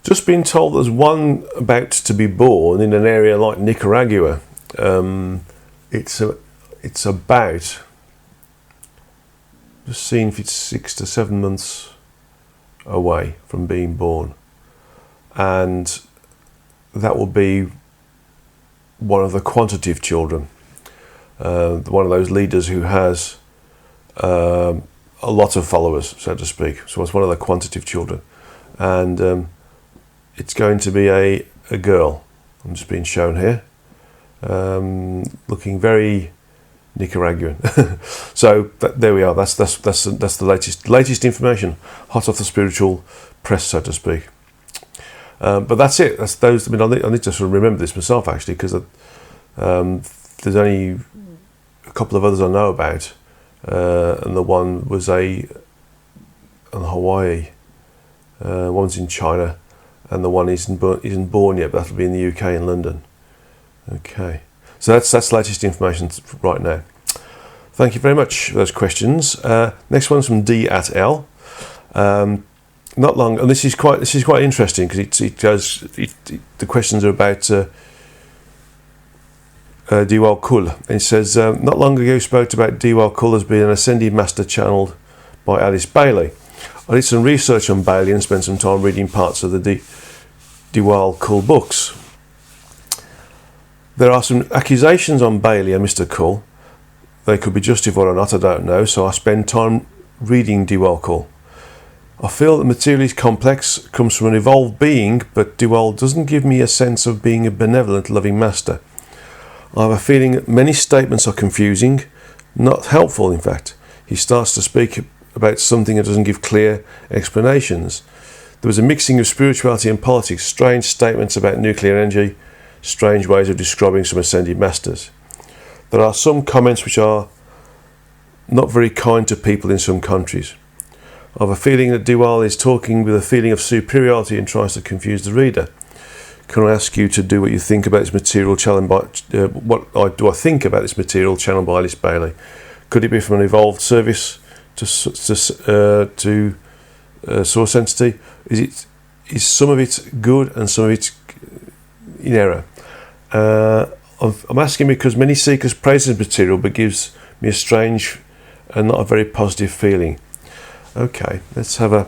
Just been told there's one about to be born in an area like Nicaragua. It's about, just seeing if it's 6 to 7 months away from being born, and that will be one of the quantitative children, one of those leaders who has a lot of followers, so to speak. So it's one of the quantitative children, and it's going to be a girl. I'm just being shown here, looking very Nicaraguan. So there we are. That's the latest information, hot off the spiritual press, so to speak. But that's it. That's those. I mean, I need to sort of remember this myself actually, because there's only a couple of others I know about, and the one was in Hawaii, one's in China, and the one isn't born yet, but that'll be in the UK in London. Okay, so that's the latest information right now. Thank you very much for those questions. Next one's from D at L. Not long, and this is quite interesting because the questions are about Diwal Kul. And it says, not long ago you spoke about Diwal Kul as being an ascended master channeled by Alice Bailey. I did some research on Bailey and spent some time reading parts of the Diwal Kul books. There are some accusations on Bailey and Mr. Kul. They could be justified or not, I don't know, so I spend time reading Diwal Kul. I feel that material is complex, comes from an evolved being, but Diwal doesn't give me a sense of being a benevolent, loving master. I have a feeling that many statements are confusing, not helpful in fact. He starts to speak about something that doesn't give clear explanations. There was a mixing of spirituality and politics, strange statements about nuclear energy, strange ways of describing some ascended masters. There are some comments which are not very kind to people in some countries. I have a feeling that Diwal is talking with a feeling of superiority and tries to confuse the reader. Can I ask you to do what you think about this material channeled by I think about this material channeled by Alice Bailey? Could it be from an evolved service to source entity? Is some of it good and some of it in error? I'm asking because many seekers praise this material, but gives me a strange and not a very positive feeling. Okay, let's have a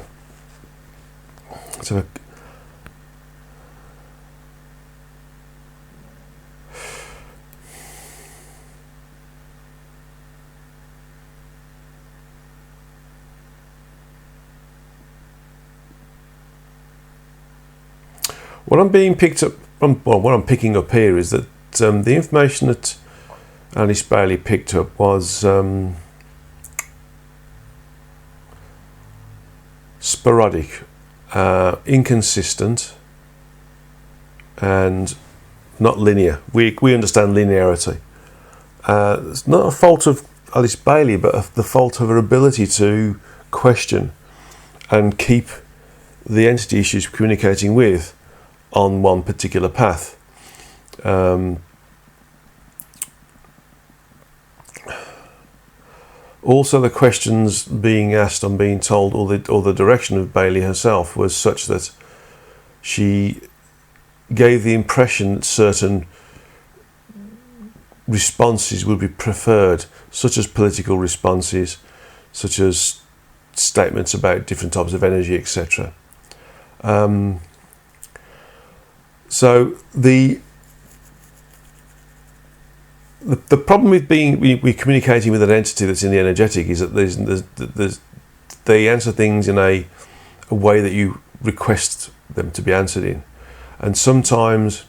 what I'm picking up here is that the information that Alice Bailey picked up was sporadic, inconsistent, and not linear. We understand linearity. It's not a fault of Alice Bailey, but the fault of her ability to question and keep the entity she's communicating with on one particular path. Also, the questions being asked, I'm being told, or the direction of Bailey herself was such that she gave the impression that certain responses would be preferred, such as political responses, such as statements about different types of energy, etc. So the problem with we communicating with an entity that's in the energetic is that they answer things in a way that you request them to be answered in, and sometimes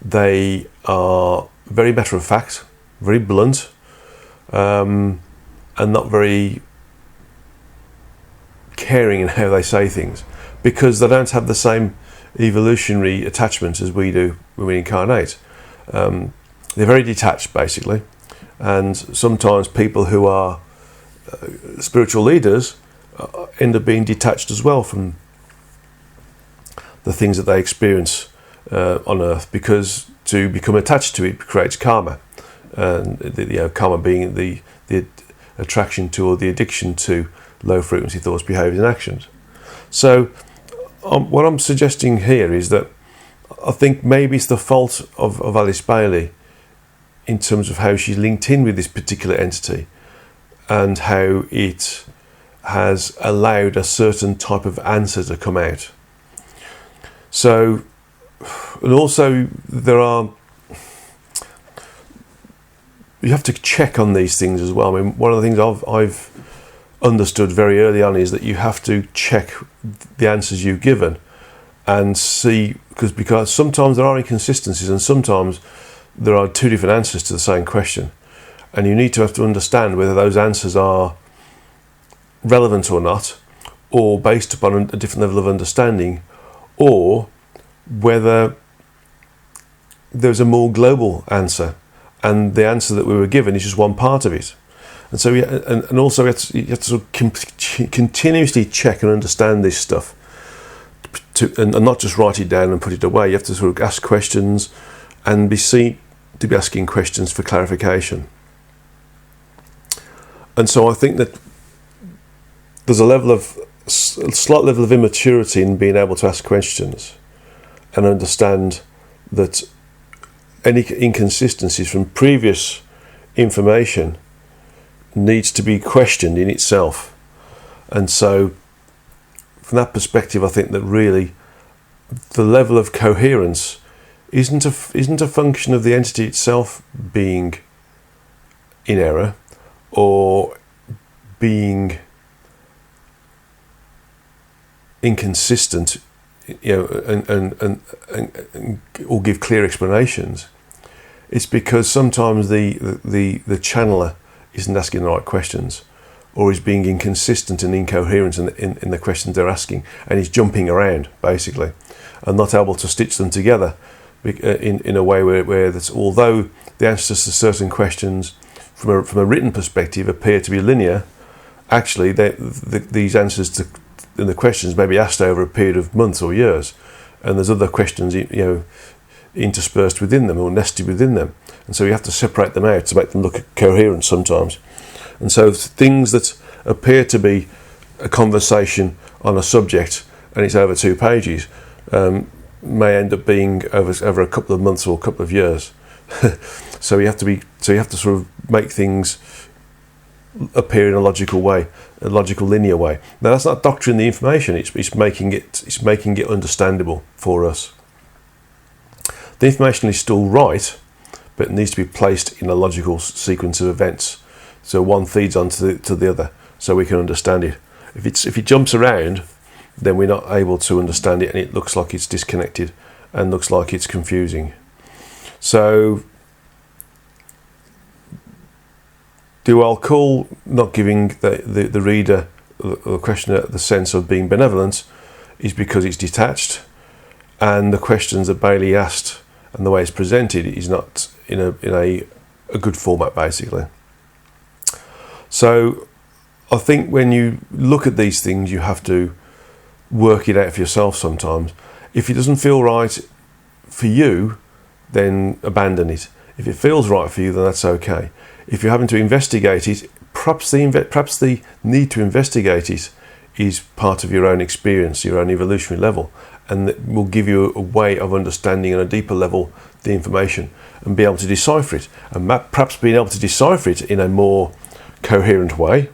they are very matter of fact, very blunt, and not very caring in how they say things, because they don't have the same evolutionary attachment as we do when we incarnate. They're very detached, basically, and sometimes people who are spiritual leaders end up being detached as well from the things that they experience on Earth, because to become attached to it creates karma, and karma being the attraction to or the addiction to low frequency thoughts, behaviours, and actions. So, what I'm suggesting here is that I think maybe it's the fault of Alice Bailey in terms of how she's linked in with this particular entity and how it has allowed a certain type of answer to come out. So, and also you have to check on these things as well. I mean, one of the things I've understood very early on is that you have to check the answers you've given and see, because sometimes there are inconsistencies, and sometimes there are two different answers to the same question, and you need to have to understand whether those answers are relevant or not, or based upon a different level of understanding, or whether there's a more global answer, and the answer that we were given is just one part of it. And so, and also you have to sort of continuously check and understand this stuff, and not just write it down and put it away. You have to sort of ask questions and be asking questions for clarification. And so I think that there's a slight level of immaturity in being able to ask questions and understand that any inconsistencies from previous information needs to be questioned in itself. And so from that perspective, I think that really the level of coherence isn't a function of the entity itself being in error or being inconsistent, and or give clear explanations. It's because sometimes the channeler isn't asking the right questions, or is being inconsistent and incoherent in the questions they're asking, and is jumping around basically, and not able to stitch them together in a way where that's, although the answers to certain questions from a written perspective appear to be linear, actually these answers to the questions may be asked over a period of months or years, and there's other questions interspersed within them or nested within them, and so you have to separate them out to make them look coherent sometimes. And so things that appear to be a conversation on a subject and it's over 2 pages may end up being over a couple of months or a couple of years. So you have to sort of make things appear in a logical way, a logical linear way. Now that's not doctoring the information, it's making it understandable for us. The information is still right, but it needs to be placed in a logical sequence of events, so one feeds on to the other, so we can understand it. If it jumps around, then we're not able to understand it, and it looks like it's disconnected and looks like it's confusing. So I'll call not giving the reader or the questioner the sense of being benevolent is because it's detached, and the questions that Bailey asked and the way it's presented is not in a good format basically. So I think when you look at these things, you have to work it out for yourself sometimes. If it doesn't feel right for you, then abandon it. If it feels right for you, then that's okay. If you're having to investigate it, perhaps the need to investigate it is part of your own experience, your own evolutionary level, and that will give you a way of understanding on a deeper level the information and be able to decipher it, and perhaps being able to decipher it in a more coherent way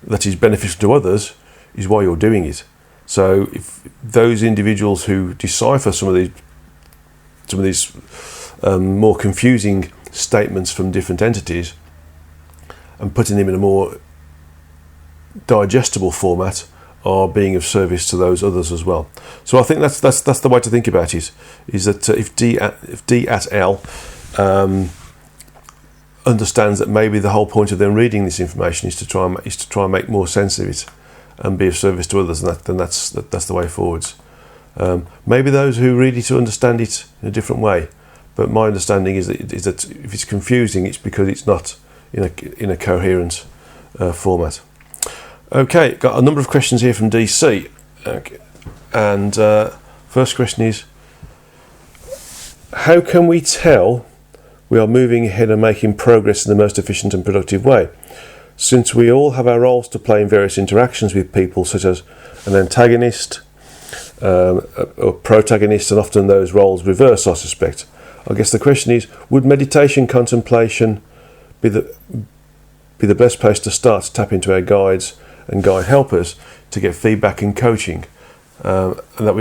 that is beneficial to others is why you're doing it. So if those individuals who decipher some of these more confusing statements from different entities and putting them in a more digestible format are being of service to those others as well. So I think that's the way to think about it, is that if D at L understands that maybe the whole point of them reading this information is to try and make more sense of it and be of service to others, then that's the way forwards. Maybe those who read it to understand it in a different way, but my understanding is that if it's confusing, it's because it's not in a coherent format. Okay, got a number of questions here from DC. Okay. And first question is, how can we tell we are moving ahead and making progress in the most efficient and productive way? Since we all have our roles to play in various interactions with people, such as an antagonist or protagonist, and often those roles reverse, I suspect. I guess the question is, would meditation contemplation be the best place to start to tap into our guides and guide helpers to get feedback and coaching, and that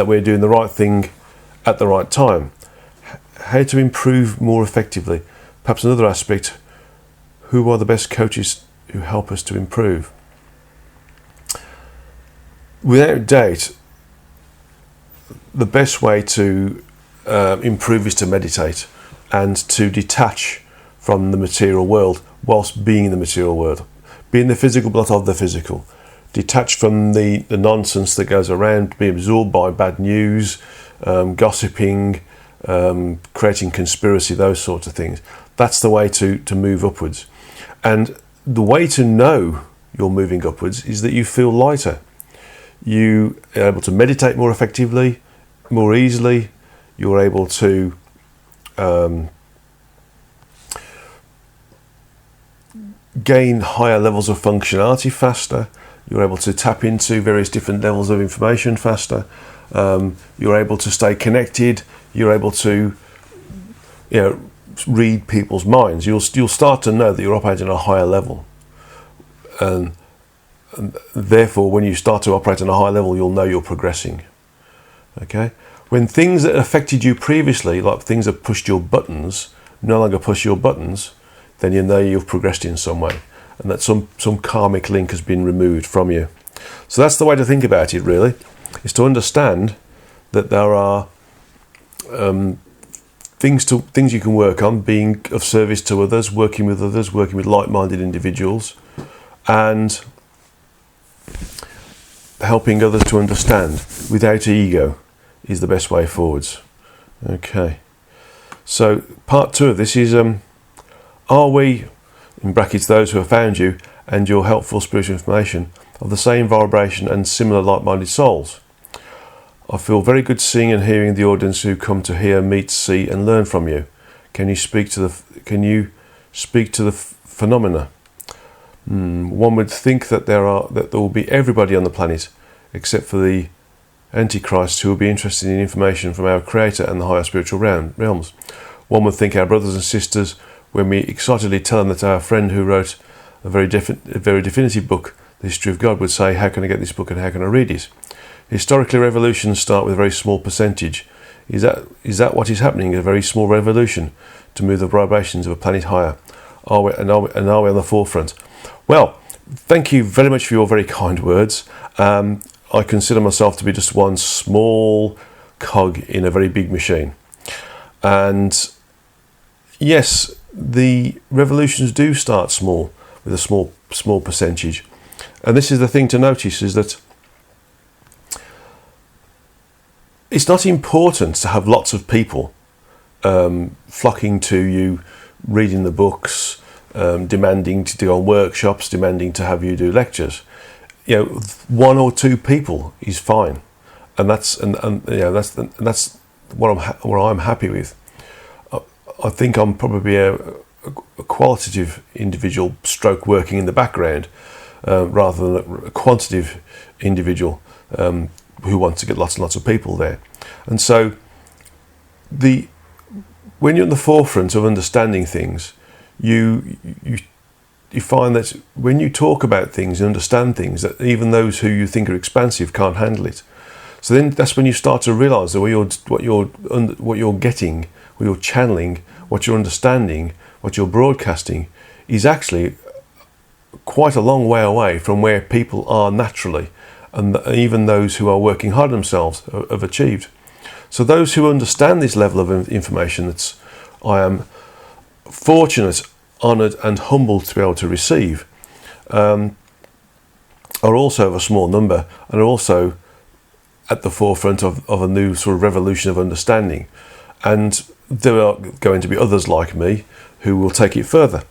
we're doing the right thing at the right time? How to improve more effectively? Perhaps another aspect, who are the best coaches who help us to improve? Without doubt, the best way to improve is to meditate and to detach from the material world whilst being in the material world. Be in the physical but not of the physical. Detach from the nonsense that goes around, be absorbed by bad news, gossiping, creating conspiracy, those sorts of things. That's the way to move upwards. And the way to know you're moving upwards is that you feel lighter. You are able to meditate more effectively, more easily. You're able to gain higher levels of functionality faster. You're able to tap into various different levels of information faster. You're able to stay connected. You're able to, read people's minds. You'll start to know that you're operating at a higher level, and therefore, when you start to operate on a high level, you'll know you're progressing. Okay. When things that affected you previously, like things that pushed your buttons, no longer push your buttons, then you know you've progressed in some way, and that some karmic link has been removed from you. So that's the way to think about it, really, is to understand that there are things you can work on, being of service to others, working with like-minded individuals, and helping others to understand without ego is the best way forwards. Okay. So part 2 of this is, are we, in brackets, those who have found you and your helpful spiritual information, of the same vibration and similar like-minded souls? I feel very good seeing and hearing the audience who come to hear, meet, see and learn from you. Can you speak to the phenomena? One would think that there will be everybody on the planet except for the Antichrist who will be interested in information from our Creator and the higher spiritual realms. One would think our brothers and sisters, when we excitedly tell them that our friend who wrote a very definitive book, The History of God, would say, how can I get this book and how can I read it? Historically, revolutions start with a very small percentage. Is that what is happening? A very small revolution to move the vibrations of a planet higher? Are we on the forefront? Well, thank you very much for your very kind words. I consider myself to be just one small cog in a very big machine. And yes, the revolutions do start small, with a small percentage. And this is the thing to notice, is that it's not important to have lots of people flocking to you, reading the books, demanding to go on workshops, demanding to have you do lectures. 1 or 2 people is fine, and that's what I'm happy with. I think I'm probably a qualitative individual, stroke working in the background, rather than a quantitative individual who wants to get lots and lots of people there. And so, when you're in the forefront of understanding things, you find that when you talk about things and understand things, that even those who you think are expansive can't handle it. So then that's when you start to realise that what you're getting, what you're channeling, what you're understanding, what you're broadcasting, is actually quite a long way away from where people are naturally, and even those who are working hard themselves have achieved. So those who understand this level of information, I am fortunate, honoured and humbled to be able to receive, are also of a small number, and are also at the forefront of a new sort of revolution of understanding. And there are going to be others like me who will take it further,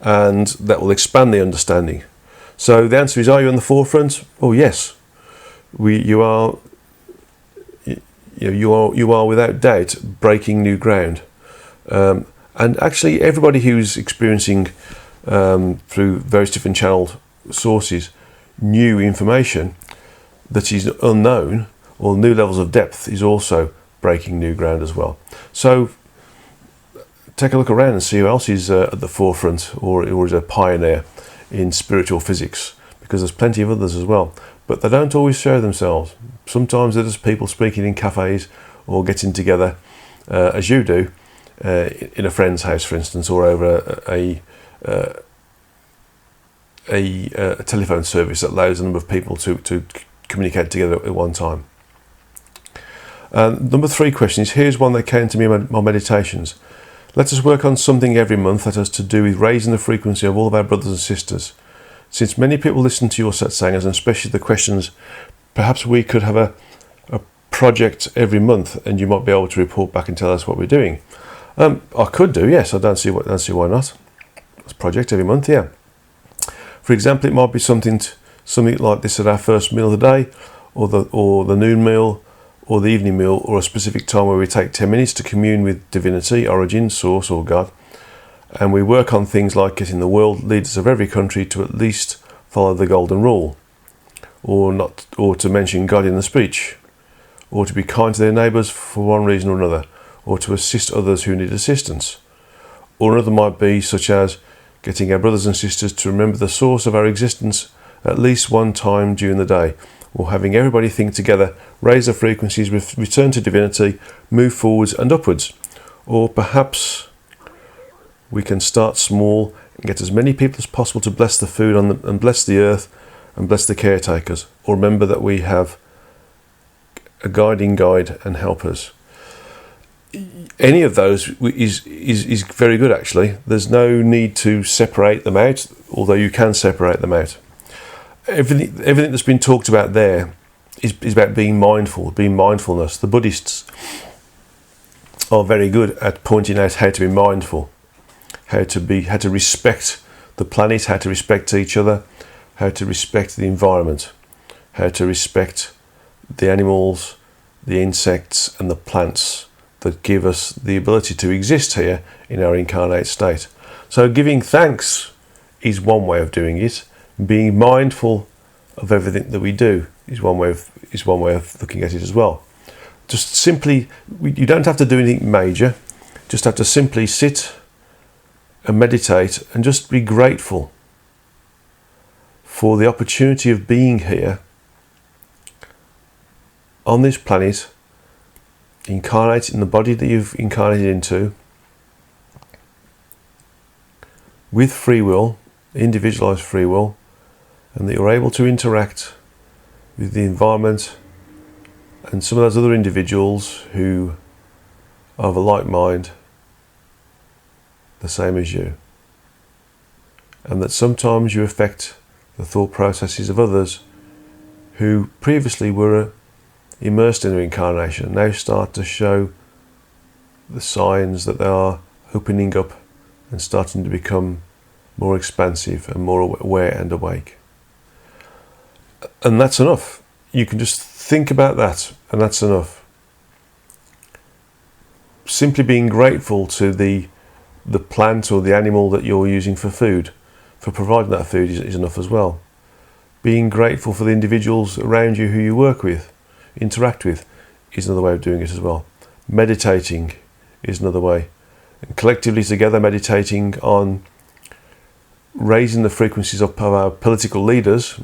and that will expand the understanding. So the answer is, are you on the forefront? Oh yes, you are. You are without doubt breaking new ground. And actually, everybody who's experiencing through various different channeled sources new information that is unknown, or new levels of depth, is also breaking new ground as well. So take a look around and see who else is at the forefront or is a pioneer in spiritual physics, because there's plenty of others as well. But they don't always show themselves. Sometimes they're just people speaking in cafes or getting together, as you do, in a friend's house, for instance, or over a telephone service that allows a number of people to communicate together at one time. Number 3 question is, here's one that came to me in my meditations. Let us work on something every month that has to do with raising the frequency of all of our brothers and sisters. Since many people listen to your satsangas, and especially the questions, perhaps we could have a project every month, and you might be able to report back and tell us what we're doing. I could do, yes. I don't see why not. It's a project every month, yeah. For example, it might be something like this at our first meal of the day, or the noon meal, or the evening meal, or a specific time where we take 10 minutes to commune with divinity, origin, source, or God. And we work on things like getting the world leaders of every country to at least follow the golden rule, or to mention God in the speech, or to be kind to their neighbours for one reason or another, or to assist others who need assistance. Or another might be such as getting our brothers and sisters to remember the source of our existence at least one time during the day, or having everybody think together, raise their frequencies, return to divinity, move forwards and upwards. Or perhaps we can start small and get as many people as possible to bless the food and bless the earth and bless the caretakers. Or remember that we have a guiding guide and helpers. Any of those is very good, actually. There's no need to separate them out, although you can separate them out. Everything that's been talked about there is about being mindful, being mindfulness. The Buddhists are very good at pointing out how to be mindful, how to respect the planet, how to respect each other, how to respect the environment, how to respect the animals, the insects and the plants that give us the ability to exist here in our incarnate state. So giving thanks is one way of doing it. Being mindful of everything that we do is one way of looking at it as well. Just simply, you don't have to do anything major. Just have to simply sit and meditate and just be grateful for the opportunity of being here on this planet, incarnate in the body that you've incarnated into, with free will, individualized free will, and that you're able to interact with the environment and some of those other individuals who are of a like mind, the same as you. And that sometimes you affect the thought processes of others who previously were immersed in their incarnation, now start to show the signs that they are opening up and starting to become more expansive and more aware and awake. And that's enough. You can just think about that, and that's enough. Simply being grateful to the plant or the animal that you're using for food, for providing that food, is enough as well. Being grateful for the individuals around you who you work with, interact with, is another way of doing it as well. Meditating is another way. And collectively together meditating on raising the frequencies up of our political leaders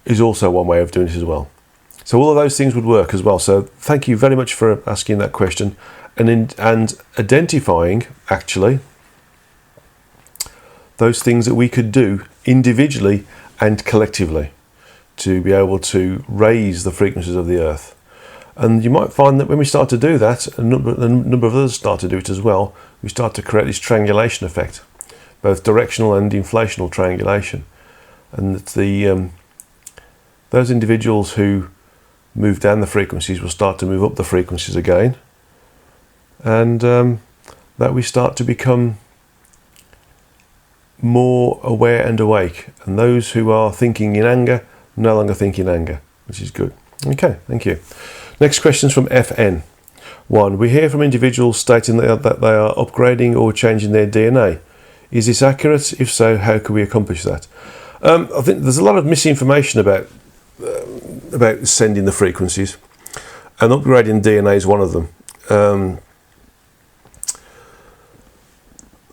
is also one way of doing it as well. So all of those things would work as well. So thank you very much for asking that question and identifying actually those things that we could do individually and collectively to be able to raise the frequencies of the earth. And you might find that when we start to do that, a number of others start to do it as well, we start to create this triangulation effect, both directional and inflational triangulation. And that those individuals who move down the frequencies will start to move up the frequencies again, and that we start to become more aware and awake. And those who are thinking in anger no longer think in anger, which is good. Okay, thank you. Next question is from FN. 1. We hear from individuals stating that they are upgrading or changing their DNA. Is this accurate? If so, how can we accomplish that? I think there's a lot of misinformation about sending the frequencies, and upgrading DNA is one of them.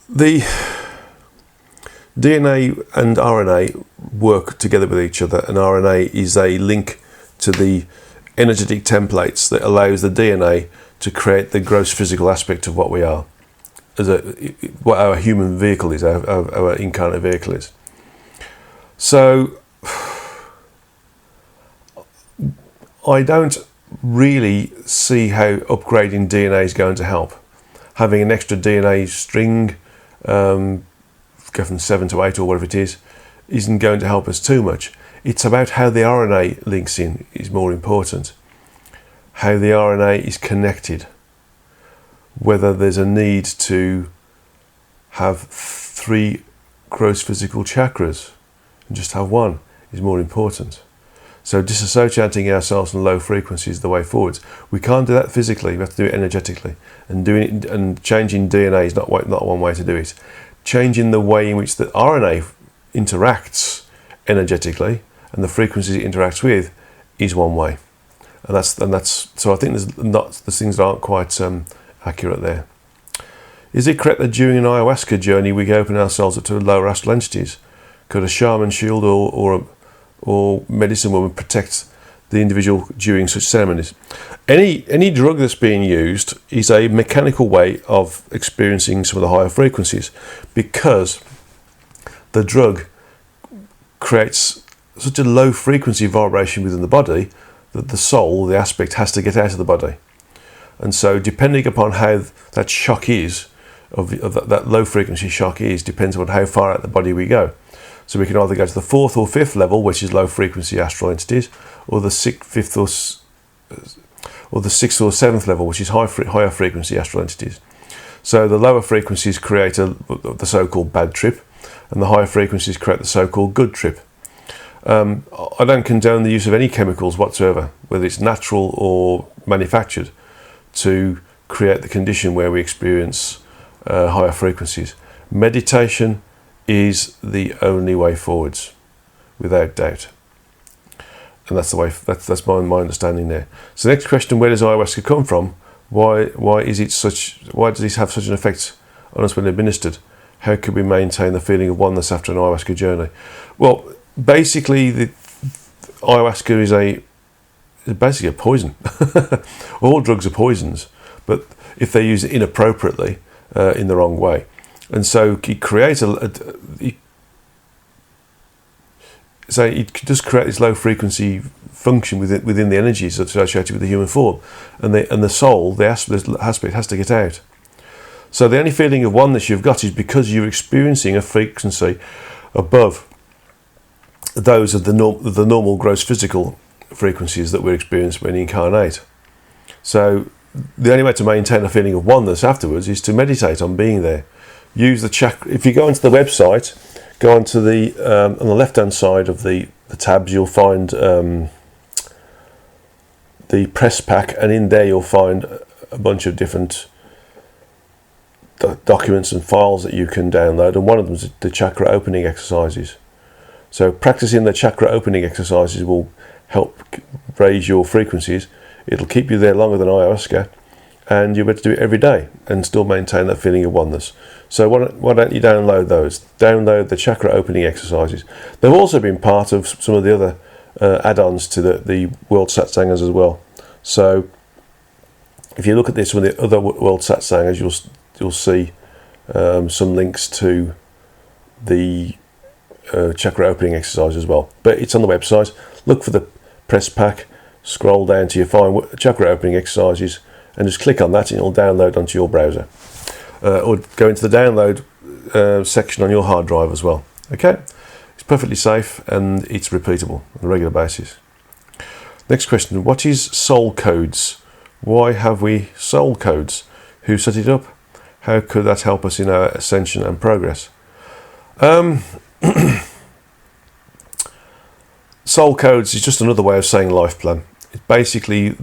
The DNA and RNA work together with each other, and RNA is a link to the energetic templates that allows the DNA to create the gross physical aspect of what we are, what our human vehicle is, our incarnate vehicle is. So I don't really see how upgrading DNA is going to help. Having an extra DNA string, go from 7 to 8 or whatever it is, isn't going to help us too much. It's about how the RNA links in is more important. How the RNA is connected. Whether there's a need to have 3 gross physical chakras and just have one is more important. So disassociating ourselves from low frequencies is the way forwards. We can't do that physically, we have to do it energetically. And doing it and changing DNA is not one way to do it. Changing the way in which the RNA interacts energetically and the frequencies it interacts with is one way. And that's so I think there's things that aren't quite accurate there. Is it correct that during an ayahuasca journey we open ourselves up to lower astral entities? Could a shaman shield or medicine woman protect the individual during such ceremonies? Any drug that's being used is a mechanical way of experiencing some of the higher frequencies, because the drug creates such a low frequency vibration within the body that the soul, the aspect, has to get out of the body. And so depending upon how that shock is, that low frequency shock is, depends on how far out the body we go. So we can either go to the 4th or 5th level, which is low frequency astral entities, or the 6th or 7th level, which is higher frequency astral entities. So the lower frequencies create the so-called bad trip, and the higher frequencies create the so-called good trip. I don't condone the use of any chemicals whatsoever, whether it's natural or manufactured, to create the condition where we experience higher frequencies. Meditation is the only way forwards, without doubt. And that's the way. That's my understanding there. So the next question: where does ayahuasca come from? Why does it have such an effect on us when administered? How could we maintain the feeling of oneness after an ayahuasca journey? Well, basically, the ayahuasca is basically a poison. All drugs are poisons, but if they use it inappropriately, in the wrong way. And so it creates it does create this low frequency function within the energies associated with the human form, and the soul, the aspect, has to get out. So the only feeling of oneness you've got is because you're experiencing a frequency above those of the normal gross physical frequencies that we experience when we incarnate. So the only way to maintain a feeling of oneness afterwards is to meditate on being there. Use the chakra. If you go onto the website, go onto the on the left-hand side of the tabs, you'll find the press pack, and in there you'll find a bunch of different documents and files that you can download, and one of them is the chakra opening exercises. So practicing the chakra opening exercises will help raise your frequencies. It'll keep you there longer than ayahuasca, and you'll be able to do it every day and still maintain that feeling of oneness. So why don't you download those? Download the chakra opening exercises. They've also been part of some of the other add-ons to the World Satsangas as well. So if you look at this, some of the other World Satsangas, you'll see some links to the chakra opening exercise as well. But it's on the website. Look for the press pack, scroll down till you find chakra opening exercises, and just click on that and it'll download onto your browser. Or go into the download section on your hard drive as well. Okay, it's perfectly safe and it's repeatable on a regular basis. Next question: what is soul codes? Why have we soul codes? Who set it up? How could that help us in our ascension and progress? Soul codes is just another way of saying life plan. It's basically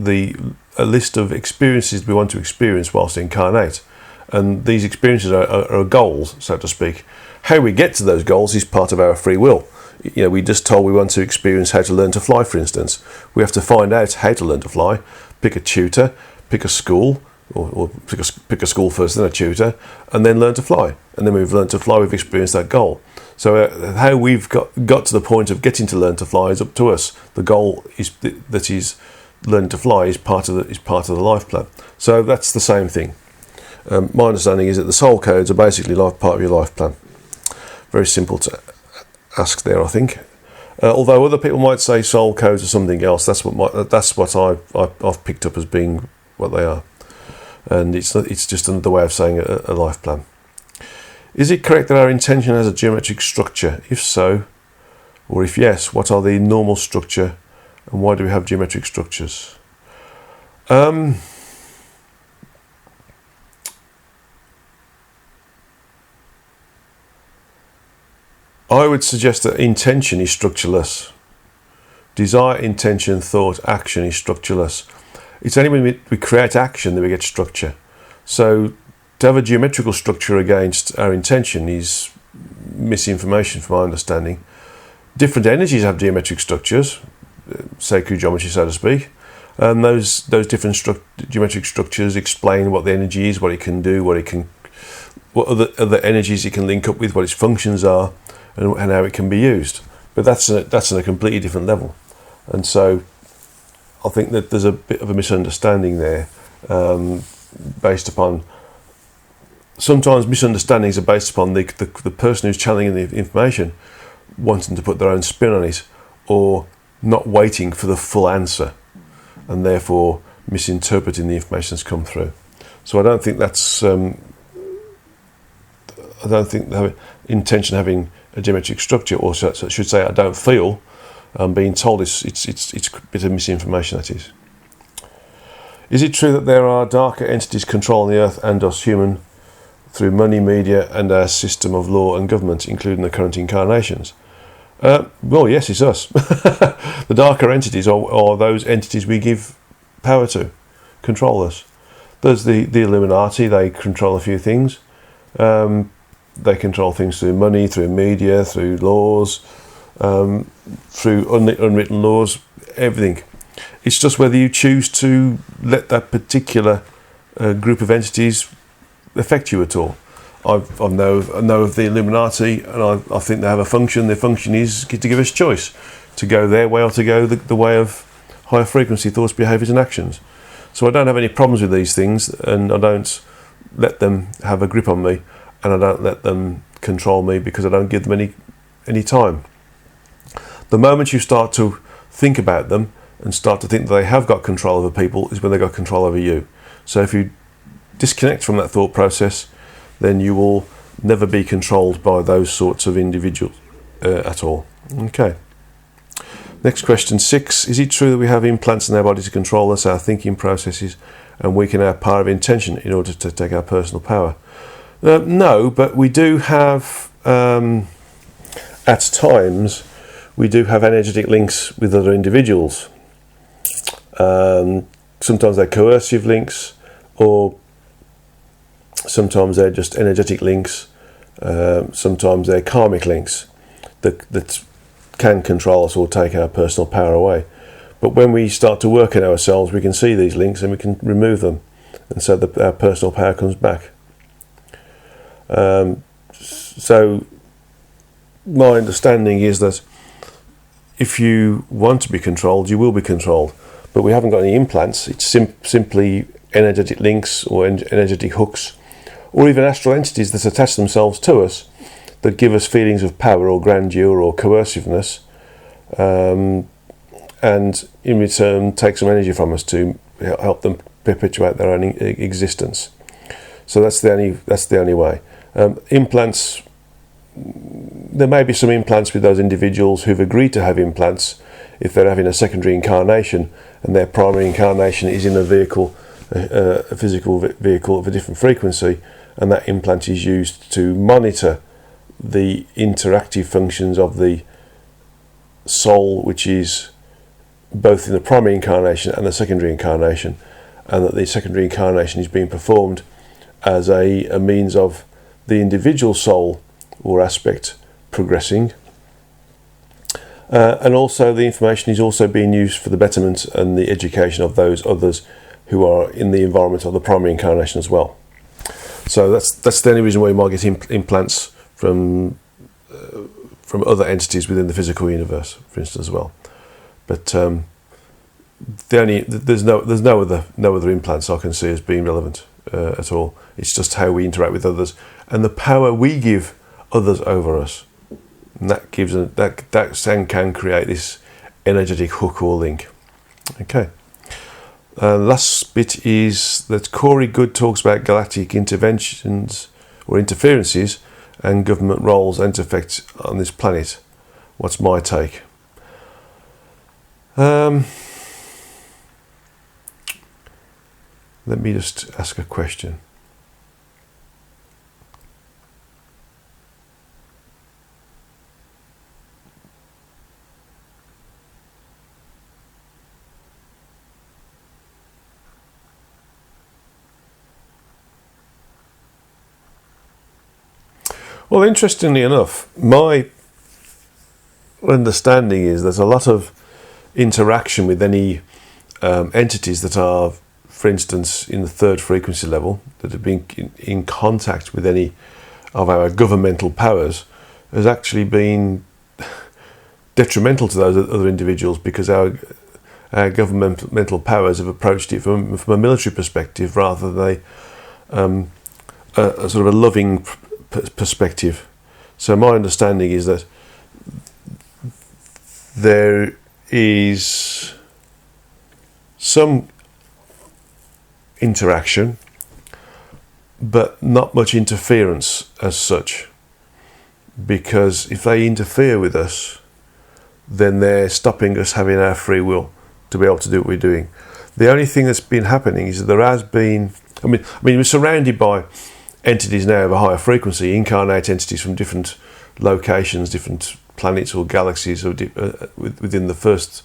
a list of experiences we want to experience whilst incarnate. And these experiences are goals, so to speak. How we get to those goals is part of our free will. You know, we just told we want to experience how to learn to fly, for instance. We have to find out how to learn to fly, pick a tutor, pick a school, or pick a school first, then a tutor, and then learn to fly. And then we've learned to fly, we've experienced that goal. So how we've got to the point of getting to learn to fly is up to us. The goal is that is learning to fly is part of the life plan. So that's the same thing. My understanding is that the soul codes are basically part of your life plan. Very simple to ask there, I think. Although other people might say soul codes are something else, that's what I've picked up as being what they are, and it's just another way of saying a life plan. Is it correct that our intention has a geometric structure? If so, or if yes, what are the normal structure, and why do we have geometric structures? I would suggest that intention is structureless. Desire, intention, thought, action is structureless. It's only when we create action that we get structure. So to have a geometrical structure against our intention is misinformation from my understanding. Different energies have geometric structures, sacred geometry, so to speak, and those different geometric structures explain what the energy is, what it can do, what other energies it can link up with, what its functions are, and how it can be used. But that's on a completely different level, and so I think that there's a bit of a misunderstanding there, based upon. Sometimes misunderstandings are based upon the person who's channeling the information wanting to put their own spin on it, or not waiting for the full answer, and therefore misinterpreting the information that's come through. So I don't think that's. I don't think the intention of having a geometric structure, or so I should say, I don't feel. I'm being told it's a bit of misinformation. That is. Is it true that there are darker entities controlling the earth and us human through money, media, and our system of law and government, including the current incarnations? Well, yes, it's us. The darker entities are those entities we give power to, control us. There's the Illuminati. They control a few things. They control things through money, through media, through laws, through unwritten laws, everything. It's just whether you choose to let that particular group of entities affect you at all. I know of the Illuminati, and I think they have a function. Their function is to give us choice, to go their way or to go the way of higher frequency thoughts, behaviours and actions. So I don't have any problems with these things, and I don't let them have a grip on me, and I don't let them control me because I don't give them any time. The moment you start to think about them and start to think that they have got control over people is when they got control over you. So if you disconnect from that thought process, then you will never be controlled by those sorts of individuals at all. Okay. Next question 6. Is it true that we have implants in our body to control us, our thinking processes, and weaken our power of intention in order to take our personal power? No, but we do have, at times, we do have energetic links with other individuals. Sometimes they're coercive links, or sometimes they're just energetic links. Sometimes they're karmic links that can control us or take our personal power away. But when we start to work in ourselves, we can see these links and we can remove them, and so our personal power comes back. So my understanding is that if you want to be controlled, you will be controlled. But we haven't got any implants. It's simply energetic links or energetic hooks, or even astral entities that attach themselves to us, that give us feelings of power or grandeur or coerciveness, and in return take some energy from us to help them perpetuate their own existence. So that's the only way. Implants. There may be some implants with those individuals who've agreed to have implants if they're having a secondary incarnation and their primary incarnation is in a vehicle, a physical vehicle of a different frequency, and that implant is used to monitor the interactive functions of the soul, which is both in the primary incarnation and the secondary incarnation, and that the secondary incarnation is being performed as a means of the individual soul or aspect progressing, and also the information is also being used for the betterment and the education of those others who are in the environment of the primary incarnation as well. So that's the only reason why you might get implants from other entities within the physical universe, for instance, as well. But there's no other implants I can see as being relevant at all. It's just how we interact with others and the power we give others over us. and that gives that can create this energetic hook or link. Okay. Last bit is that Corey Good talks about galactic interventions or interferences and government roles and effects on this planet. What's my take? Let me just ask a question. Well, interestingly enough, my understanding is there's a lot of interaction with any entities that are, for instance, in the third frequency level, that have been in contact with any of our governmental powers, has actually been detrimental to those other individuals, because our governmental powers have approached it from a military perspective rather than a sort of a loving perspective. So my understanding is that there is some interaction, but not much interference as such, because if they interfere with us, then they're stopping us having our free will to be able to do what we're doing. The only thing that's been happening is that there has been, I mean we're surrounded by entities now of a higher frequency, incarnate entities from different locations, different planets or galaxies, or within the first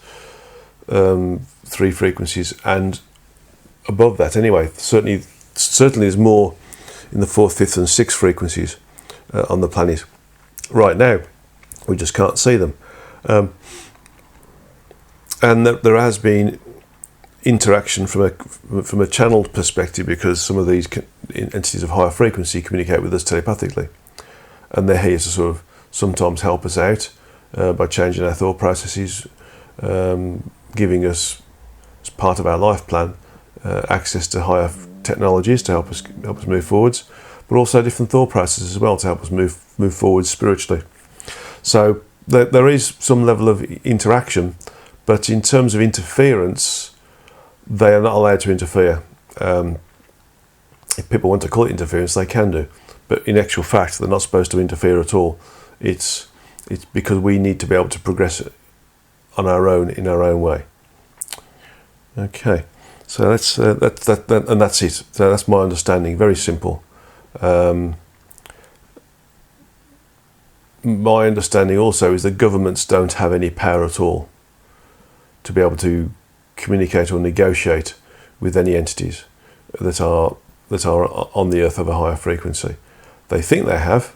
three frequencies, and above that anyway. Certainly there's more in the fourth, fifth and sixth frequencies on the planet. Right now we just can't see them, and there has been interaction from a channeled perspective, because some of these entities of higher frequency communicate with us telepathically, and they're here to sort of sometimes help us out by changing our thought processes, giving us, as part of our life plan, access to higher technologies to help us move forwards, but also different thought processes as well to help us move forward spiritually. So there is some level of interaction, but in terms of interference, they are not allowed to interfere. If people want to call it interference, they can do, but in actual fact, they're not supposed to interfere at all. It's because we need to be able to progress on our own, in our own way. Okay, so that's that, and that's it. So that's my understanding. Very simple. My understanding also is that governments don't have any power at all to be able to communicate or negotiate with any entities that are on the earth of a higher frequency. They think they have,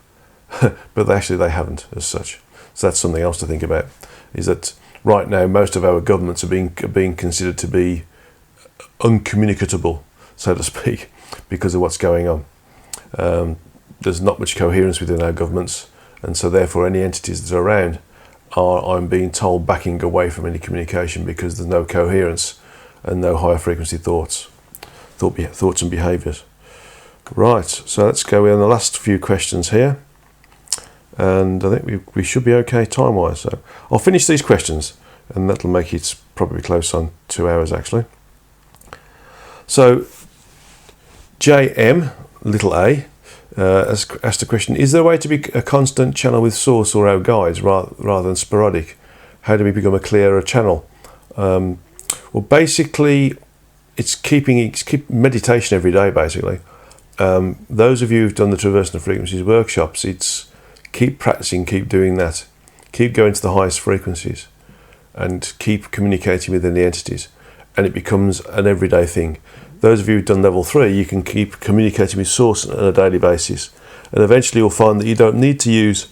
but they haven't as such. So that's something else to think about, is that right now most of our governments are being considered to be uncommunicatable, so to speak, because of what's going on. There's not much coherence within our governments, and so therefore any entities that are around are, I'm being told, backing away from any communication, because there's no coherence and no higher frequency thoughts and behaviours. Right, so let's go in the last few questions here, and I think we should be okay time wise. So I'll finish these questions, and that'll make it probably close on 2 hours actually. So JM little a asked a question: is there a way to be a constant channel with source or our guides rather than sporadic? How do we become a clearer channel? Well, basically it's keep meditation every day, basically. Those of you who've done the Traversing the Frequencies workshops, it's keep practicing, keep doing that, keep going to the highest frequencies and keep communicating with the entities, and it becomes an everyday thing. Those of you who've done level 3, you can keep communicating with source on a daily basis, and eventually you'll find that you don't need to use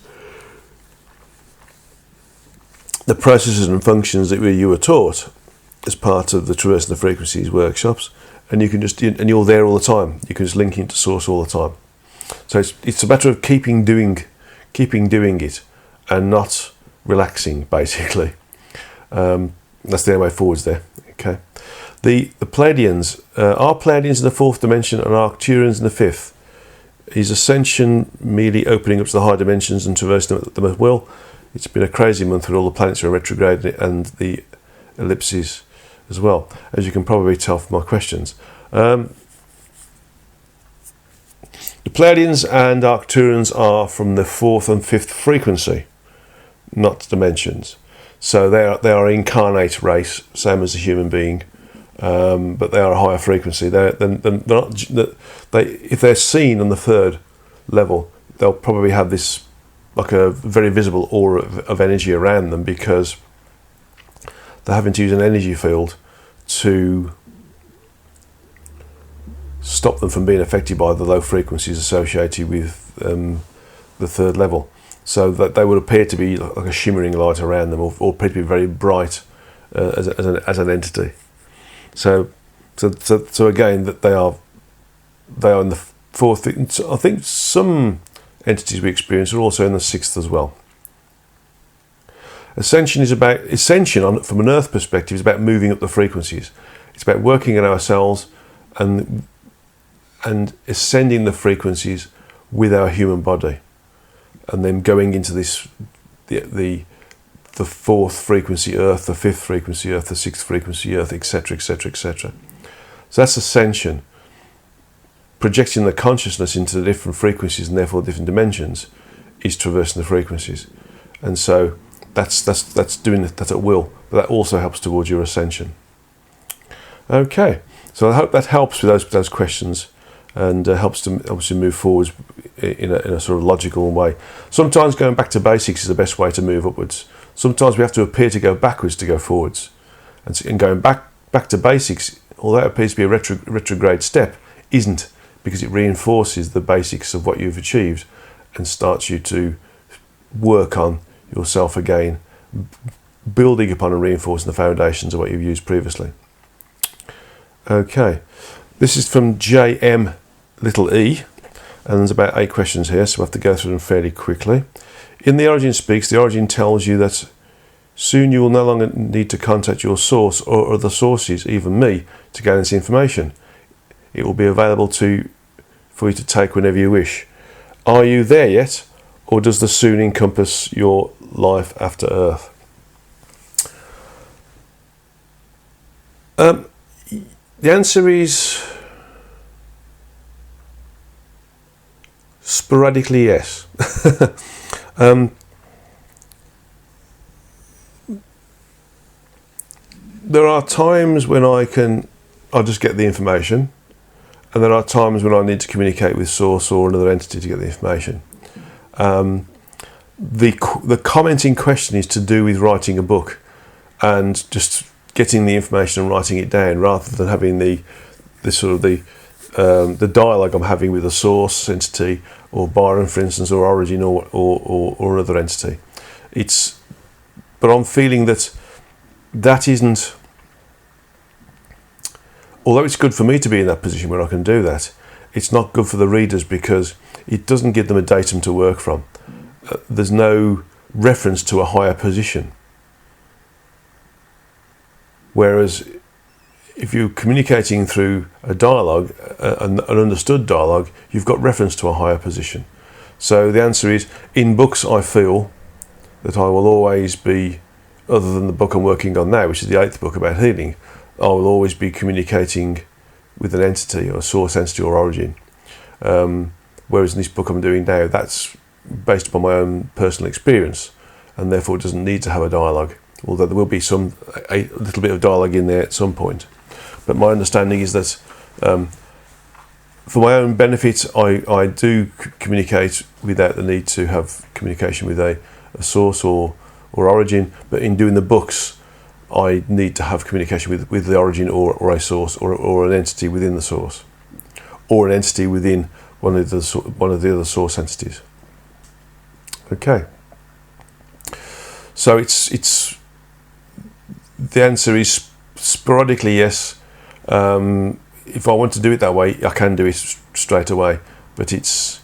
the processes and functions that you were taught as part of the Traversing the Frequencies workshops, and you can and you're there all the time. You can just link into source all the time. So it's a matter of keeping doing it and not relaxing, basically. That's the only way forwards there. Okay. The Pleiadians, are Pleiadians in the 4th dimension and Arcturians in the 5th? Is Ascension merely opening up to the higher dimensions and traversing them at will? It's been a crazy month with all the planets are retrograde and the ellipses as well, as you can probably tell from my questions. The Pleiadians and Arcturans are from the 4th and 5th frequency, not dimensions. So they are incarnate race, same as a human being, but they are a higher frequency. If they're seen on the 3rd level, they'll probably have this like a very visible aura of energy around them, because they're having to use an energy field to stop them from being affected by the low frequencies associated with the 3rd level. So that they would appear to be like a shimmering light around them, or appear to be very bright as an entity. So again, that they are in the 4th. I think some entities we experience are also in the 6th as well. Ascension from an Earth perspective is about moving up the frequencies. It's about working on ourselves and ascending the frequencies with our human body, and then going into this the 4th frequency Earth, the 5th frequency Earth, the 6th frequency Earth, etc., etc., etc. So that's Ascension, projecting the consciousness into the different frequencies and therefore different dimensions, is traversing the frequencies, and so that's doing that at will. But that also helps towards your ascension. Okay, so I hope that helps with those questions, and helps to obviously move forwards in a sort of logical way. Sometimes going back to basics is the best way to move upwards. Sometimes we have to appear to go backwards to go forwards, and going back to basics, although it appears to be a retrograde step, isn't, because it reinforces the basics of what you've achieved and starts you to work on yourself again, building upon and reinforcing the foundations of what you've used previously. Okay, this is from JM little e, and there's about 8 questions here, so we'll have to go through them fairly quickly. In The Origin Speaks, The Origin tells you that soon you will no longer need to contact your source or other sources, even me, to gain this information. It will be available for you to take whenever you wish. Are you there yet, or does the soon encompass your life after Earth? The answer is sporadically yes. There are times when I'll just get the information, and there are times when I need to communicate with source or another entity to get the information. The comment in question is to do with writing a book and just getting the information and writing it down, rather than having the dialogue I'm having with a source entity, or Byron, for instance, or Origin, or another entity. But I'm feeling that isn't. Although it's good for me to be in that position where I can do that, it's not good for the readers, because it doesn't give them a datum to work from. There's no reference to a higher position. Whereas if you're communicating through a dialogue, an understood dialogue, you've got reference to a higher position. So the answer is, in books I feel that I will always be, other than the book I'm working on now, which is the 8th book about healing, I will always be communicating with an entity, or a source entity, or origin. Whereas in this book I'm doing now, that's based upon my own personal experience, and therefore it doesn't need to have a dialogue, although there will be a little bit of dialogue in there at some point. But my understanding is that for my own benefit, I do communicate without the need to have communication with a source or origin, but in doing the books I need to have communication with the origin or a source or an entity within the source, or an entity within one of the other source entities. Okay. So it's the answer is sporadically yes. If I want to do it that way, I can do it straight away, but it's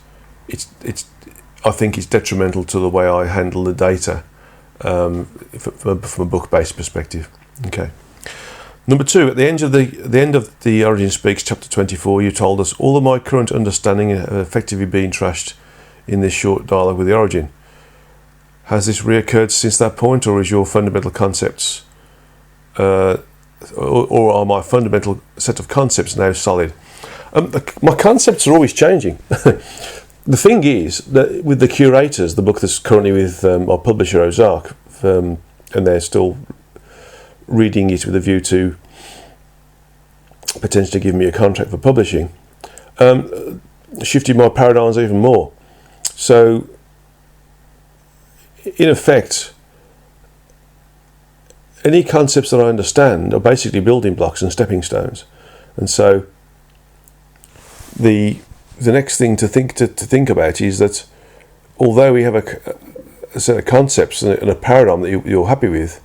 I think it's detrimental to the way I handle the data from a book-based perspective. Okay. Number 2, at the end of the Origin Speaks, chapter 24, you told us all of my current understanding have effectively been trashed in this short dialogue with the Origin. Has this reoccurred since that point, or is your fundamental concepts, or are my fundamental set of concepts now solid? My concepts are always changing. The thing is that with the Curators, the book that's currently with our publisher Ozark, and they're still reading it with a view to potentially giving me a contract for publishing, shifted my paradigms even more. So, in effect, any concepts that I understand are basically building blocks and stepping stones. And so, the next thing to think about is that although we have a set of concepts and a paradigm that you're happy with,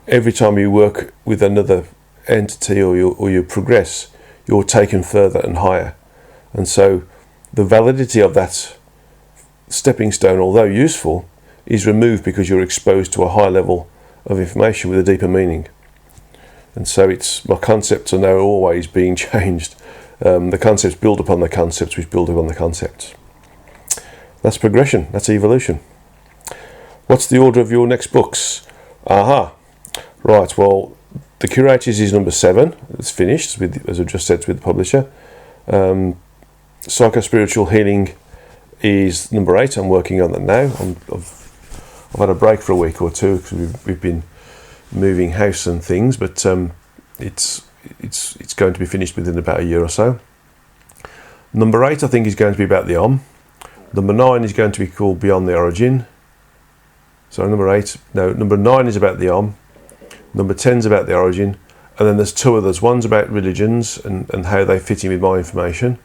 every time you work with another entity or you progress, you're taken further and higher. And so the validity of that stepping stone, although useful, is removed because you're exposed to a high level of information with a deeper meaning. And so my concepts are now always being changed. The concepts build upon the concepts, which build upon the concepts. That's progression. That's evolution. What's the order of your next books? Aha. Right, well, The Curators is number 7. It's finished, as I just said, with the publisher. Psycho-Spiritual Healing is number 8. I'm working on that now. I've had a break for a week or two because we've been moving house and things, but it's going to be finished within about a year or so. Number 8, I think, is going to be about the Om. Number 9 is going to be called Beyond the Origin. So number 9 is about the Om. Number 10 is about the Origin. And then there's 2 others. One's about religions and how they fit in with my information,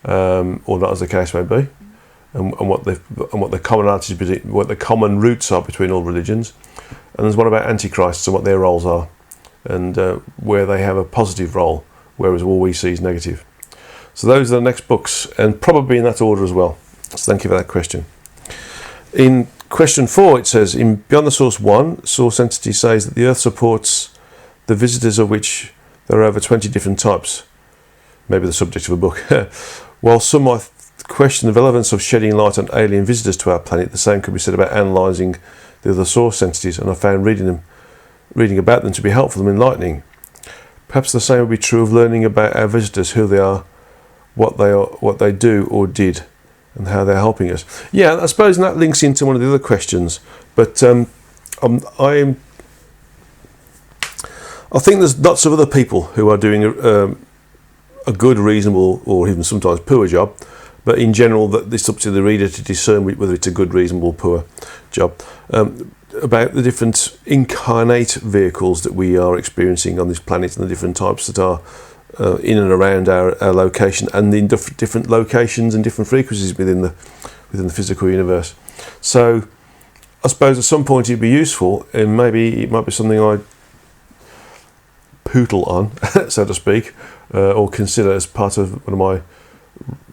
or not, as the case may be, and what the commonalities, what the common roots are between all religions. And there's one about antichrists and what their roles are, and where they have a positive role, whereas all we see is negative. So those are the next books, and probably in that order as well. So thank you for that question. In question 4, it says, in Beyond the Source 1, Source Entity says that the Earth supports the visitors, of which there are over 20 different types. Maybe the subject of a book. While some might question the relevance of shedding light on alien visitors to our planet, the same could be said about analysing the other source entities, and I found reading about them to be helpful and enlightening. Perhaps the same would be true of learning about our visitors, who they are, what they do or did, and how they're helping us. Yeah, I suppose that links into one of the other questions, but I think there's lots of other people who are doing a good, reasonable, or even sometimes poor job, but in general, that it's up to the reader to discern whether it's a good, reasonable, poor job, about the different incarnate vehicles that we are experiencing on this planet, and the different types that are in and around our location, and in different locations and different frequencies within the physical universe. So I suppose at some point it'd be useful, and maybe it might be something I pootle on, so to speak, or consider as part of one of my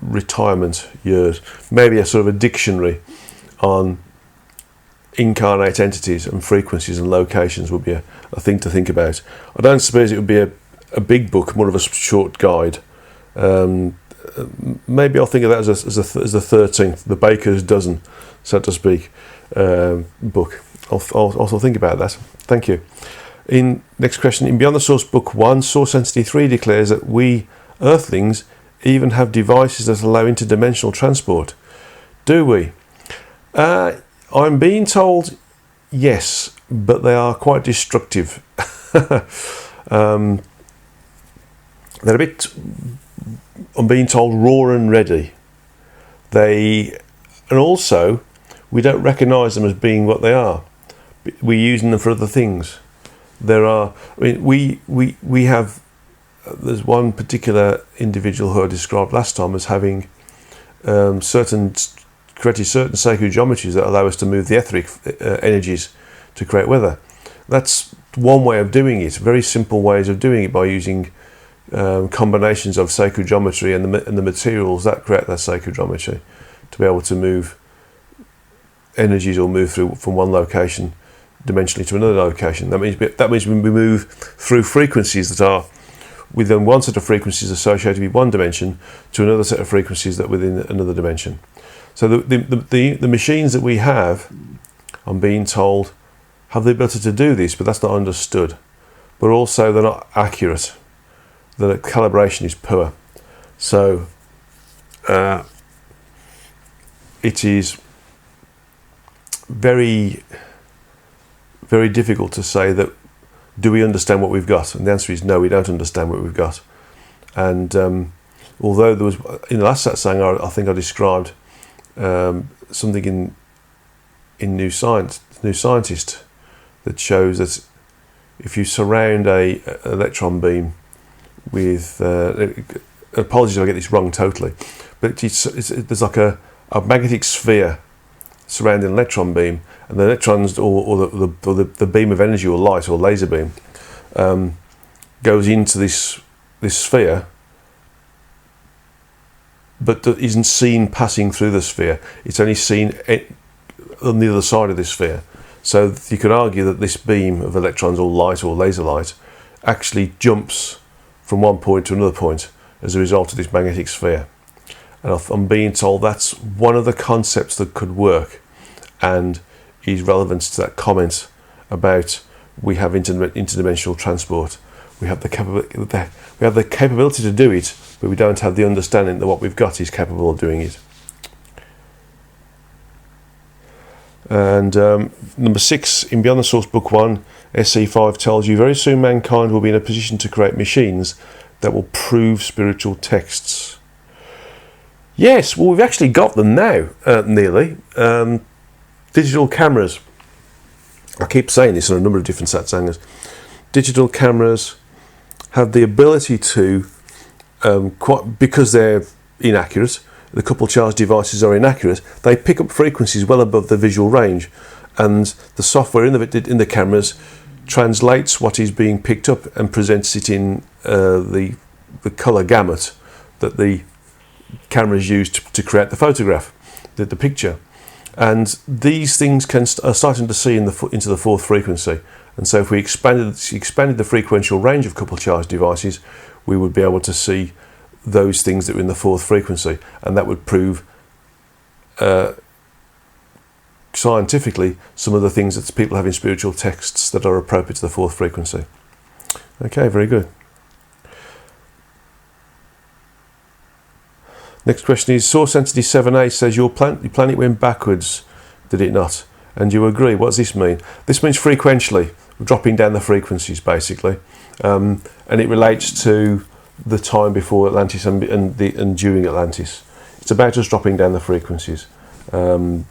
retirement years. Maybe a sort of a dictionary on incarnate entities and frequencies and locations would be a thing to think about. I don't suppose it would be a big book, more of a short guide. Maybe I'll think of that as the 13th, the baker's dozen, so to speak, book. I'll also think about that. Thank you. Next question. In Beyond the Source Book 1, Source Entity 3 declares that we Earthlings even have devices that allow interdimensional transport. Do we? I'm being told yes, but they are quite destructive. They're a bit, I'm being told, raw and ready. And also, we don't recognise them as being what they are. We're using them for other things. We have, there's one particular individual who I described last time as having created certain sacred geometries that allow us to move the etheric energies to create weather. That's one way of doing it, very simple ways of doing it, by using combinations of sacred geometry and the materials that create that sacred geometry to be able to move energies or move through from one location dimensionally to another location. That means we move through frequencies that are within one set of frequencies associated with one dimension to another set of frequencies that within another dimension. So the machines that we have, I'm being told, have the ability to do this, but that's not understood. But also they're not accurate. The calibration is poor. So it is very, very difficult to say that, do we understand what we've got? And the answer is no, we don't understand what we've got. And although there was, in the last satsang, I think I described something in New Scientist that shows that if you surround an electron beam with, apologies if I get this wrong totally, but there's like a magnetic sphere surrounding an electron beam, and the electrons or the beam of energy or light or laser beam goes into this sphere, but isn't seen passing through the sphere. It's only seen on the other side of this sphere. So you could argue that this beam of electrons or light or laser light actually jumps from one point to another point as a result of this magnetic sphere. And I'm being told that's one of the concepts that could work and is relevant to that comment about we have interdimensional transport. We have the capability to do it, but we don't have the understanding that what we've got is capable of doing it. And number 6, in Beyond the Source Book 1, SC5 tells you, very soon mankind will be in a position to create machines that will prove spiritual texts. Yes, well, we've actually got them now, nearly. Digital cameras. I keep saying this on a number of different satsangas. Digital cameras have the ability to, because they're inaccurate, the coupled charge devices are inaccurate, they pick up frequencies well above the visual range, and the software in the cameras translates what is being picked up and presents it in the colour gamut that the cameras use to create the photograph, the picture. And these things are starting to see into the fourth frequency. And so if we expanded the frequential range of coupled charge devices, we would be able to see those things that are in the fourth frequency, and that would prove scientifically some of the things that people have in spiritual texts that are appropriate to the fourth frequency. Okay, very good. Next question is, Source Entity 7A says your planet went backwards, did it not? And you agree. What does this mean? This means frequentially, dropping down the frequencies basically, and it relates to the time before Atlantis and during Atlantis. It's about us dropping down the frequencies, and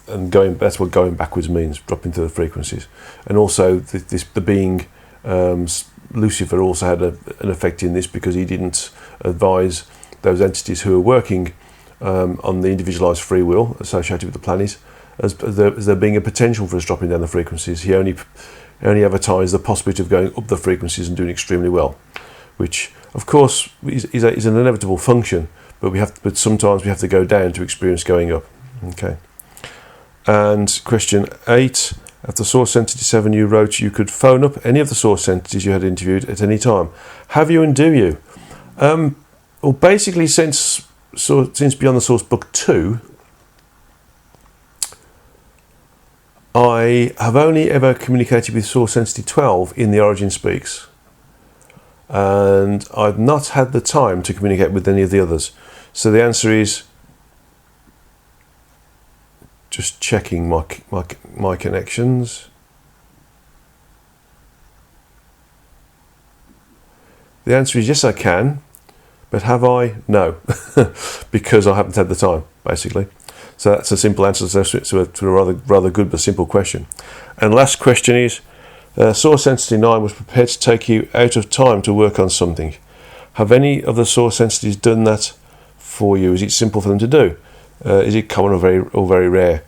that's what going backwards means, dropping through the frequencies. And also the being Lucifer also had an effect in this, because he didn't advise those entities who are working on the individualized free will associated with the planet as there being a potential for us dropping down the frequencies. He only advertised the possibility of going up the frequencies and doing extremely well, which of course is an inevitable function, but sometimes we have to go down to experience going up. Okay. And question 8, at the Source Entity 7 you wrote you could phone up any of the Source Entities you had interviewed at any time. Have you and do you? Well, basically since Beyond the Source Book 2, I have only ever communicated with Source Entity 12 in The Origin Speaks, and I've not had the time to communicate with any of the others. So the answer is, just checking my connections. The answer is yes, I can, but have I? No, because I haven't had the time, basically. So that's a simple answer to a rather good but simple question. And last question is, Source Entity 9 was prepared to take you out of time to work on something. Have any of the Source Entities done that for you? Is it simple for them to do? Is it common or very rare?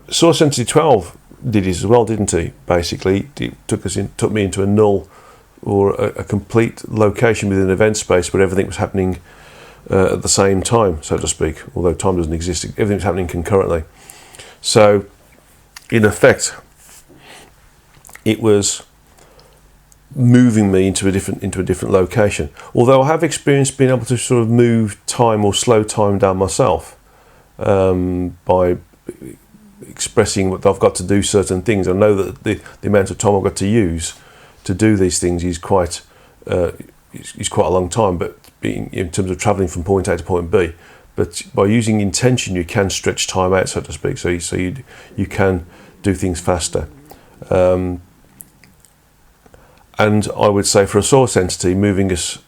Source Entity 12 did it as well, didn't he? Basically, it took me into a null or a complete location within an event space where everything was happening at the same time, so to speak, although time doesn't exist. Everything was happening concurrently. So, in effect, it was moving me into a different location. Although I have experienced being able to sort of move time or slow time down myself by expressing what I've got to do certain things. I know that the amount of time I've got to use to do these things is quite a long time, but in terms of travelling from point A to point B. But by using intention, you can stretch time out, so to speak. So you can do things faster. And I would say for a source entity, moving us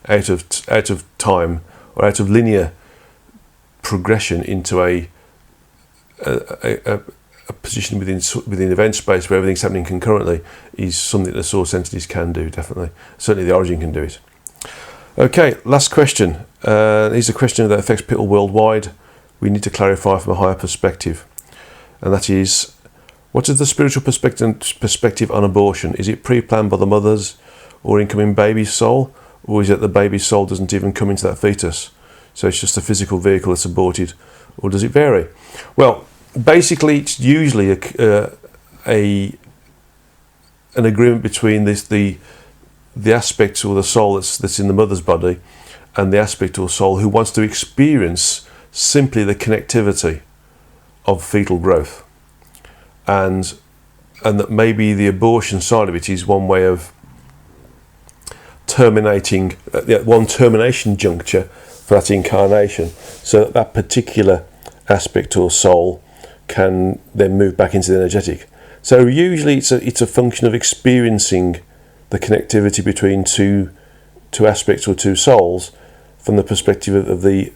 out of time or out of linear progression into a position within event space where everything's happening concurrently is something that source entities can do, definitely. Certainly the origin can do it. Okay, last question. Here's a question that affects people worldwide. We need to clarify from a higher perspective. And that is, what is the spiritual perspective on abortion? Is it pre-planned by the mother's or incoming baby's soul? Or is it the baby's soul doesn't even come into that fetus? So it's just a physical vehicle that's aborted? Or does it vary? Well, basically it's usually an agreement between the aspect or the soul that's in the mother's body and the aspect or soul who wants to experience simply the connectivity of fetal growth. And that maybe the abortion side of it is one way of terminating, one termination juncture for that incarnation, so that particular aspect or soul can then move back into the energetic. So usually it's a function of experiencing the connectivity between two aspects or two souls from the perspective of the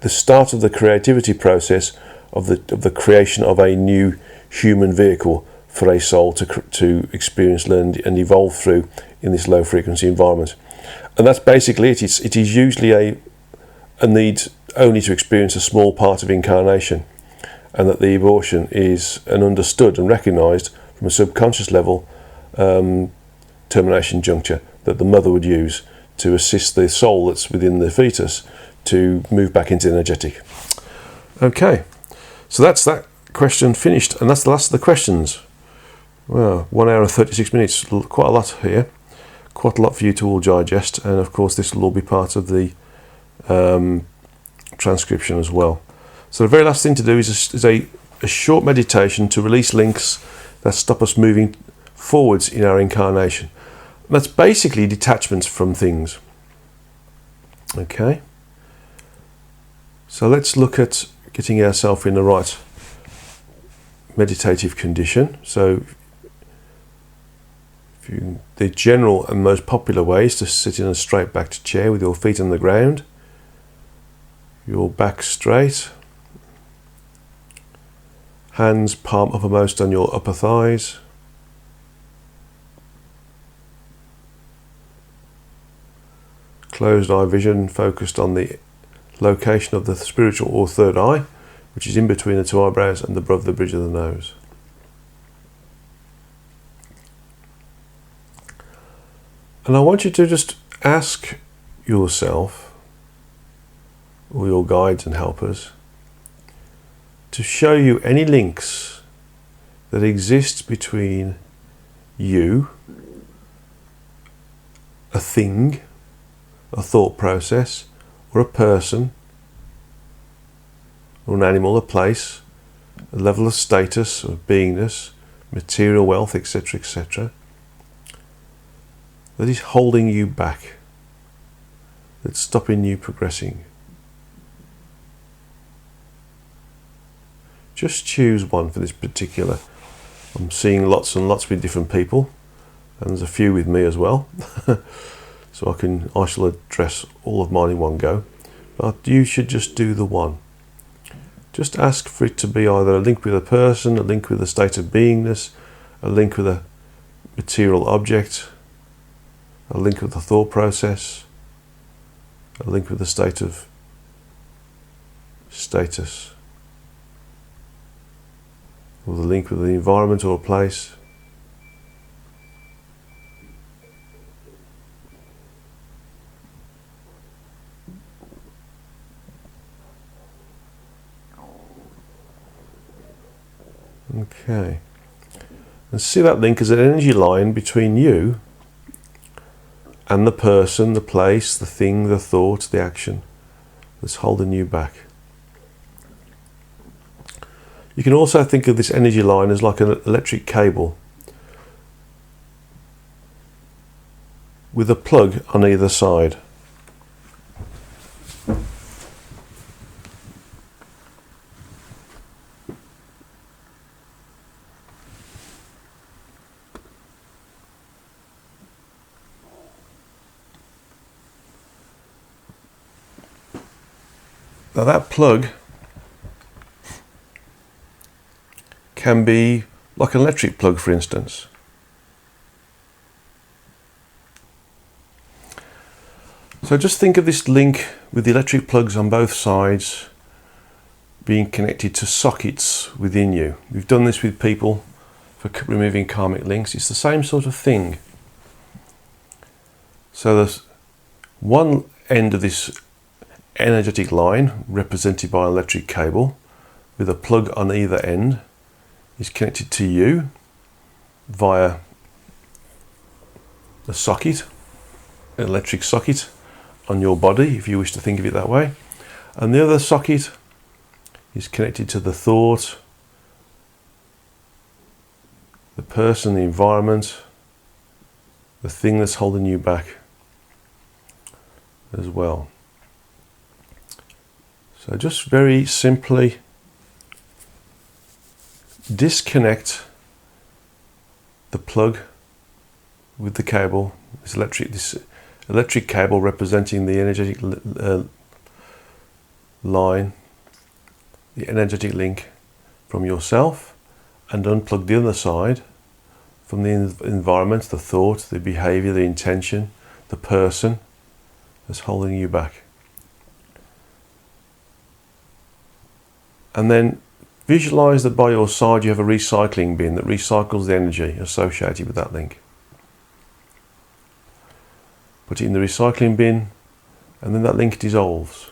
start of the creativity process of the creation of a new human vehicle for a soul to experience, learn and evolve through in this low frequency environment. And that's basically it. It is usually a need only to experience a small part of incarnation, and that the abortion is an understood and recognised from a subconscious level termination juncture that the mother would use to assist the soul that's within the fetus to move back into the energetic. Okay, so that's that question finished, and that's the last of the questions. Well, 1 hour and 36 minutes, quite a lot here, quite a lot for you to all digest, and of course this will all be part of the transcription as well. So the very last thing to do is a short meditation to release links that stop us moving forwards in our incarnation. And that's basically detachments from things. Okay, so let's look at getting ourselves in the right meditative condition. So the general and most popular way is to sit in a straight backed chair with your feet on the ground, your back straight, hands palm uppermost on your upper thighs, closed eye vision focused on the location of the spiritual or third eye, which is in between the two eyebrows and above the bridge of the nose. And I want you to just ask yourself, or your guides and helpers, to show you any links that exist between you, a thing, a thought process, or a person, or an animal, a place, a level of status or beingness, material wealth, etc., etc., that is holding you back, that's stopping you progressing. Just choose one for this particular. I'm seeing lots and lots with different people, and there's a few with me as well. So I shall address all of mine in one go. But you should just do the one. Just ask for it to be either a link with a person, a link with a state of beingness, a link with a material object, a link with a thought process, a link with a state of status, or the link with the environment or a place. Okay, And see that link as an energy line between you and the person, the place, the thing, the thought, the action that's holding you back. You can also think of this energy line as like an electric cable with a plug on either side. Now that plug can be like an electric plug, for instance. So just think of this link with the electric plugs on both sides being connected to sockets within you. We've done this with people for removing karmic links. It's the same sort of thing. So there's one end of this energetic line represented by an electric cable with a plug on either end is connected to you via a socket, an electric socket on your body, if you wish to think of it that way. And the other socket is connected to the thought, the person, the environment, the thing that's holding you back as well. So just very simply disconnect the plug with the cable, this electric cable representing the energetic line, the energetic link from yourself, and unplug the other side from the environment, the thought, the behavior, the intention, the person that's holding you back. And then visualize that by your side you have a recycling bin that recycles the energy associated with that link. Put it in the recycling bin, and then that link dissolves.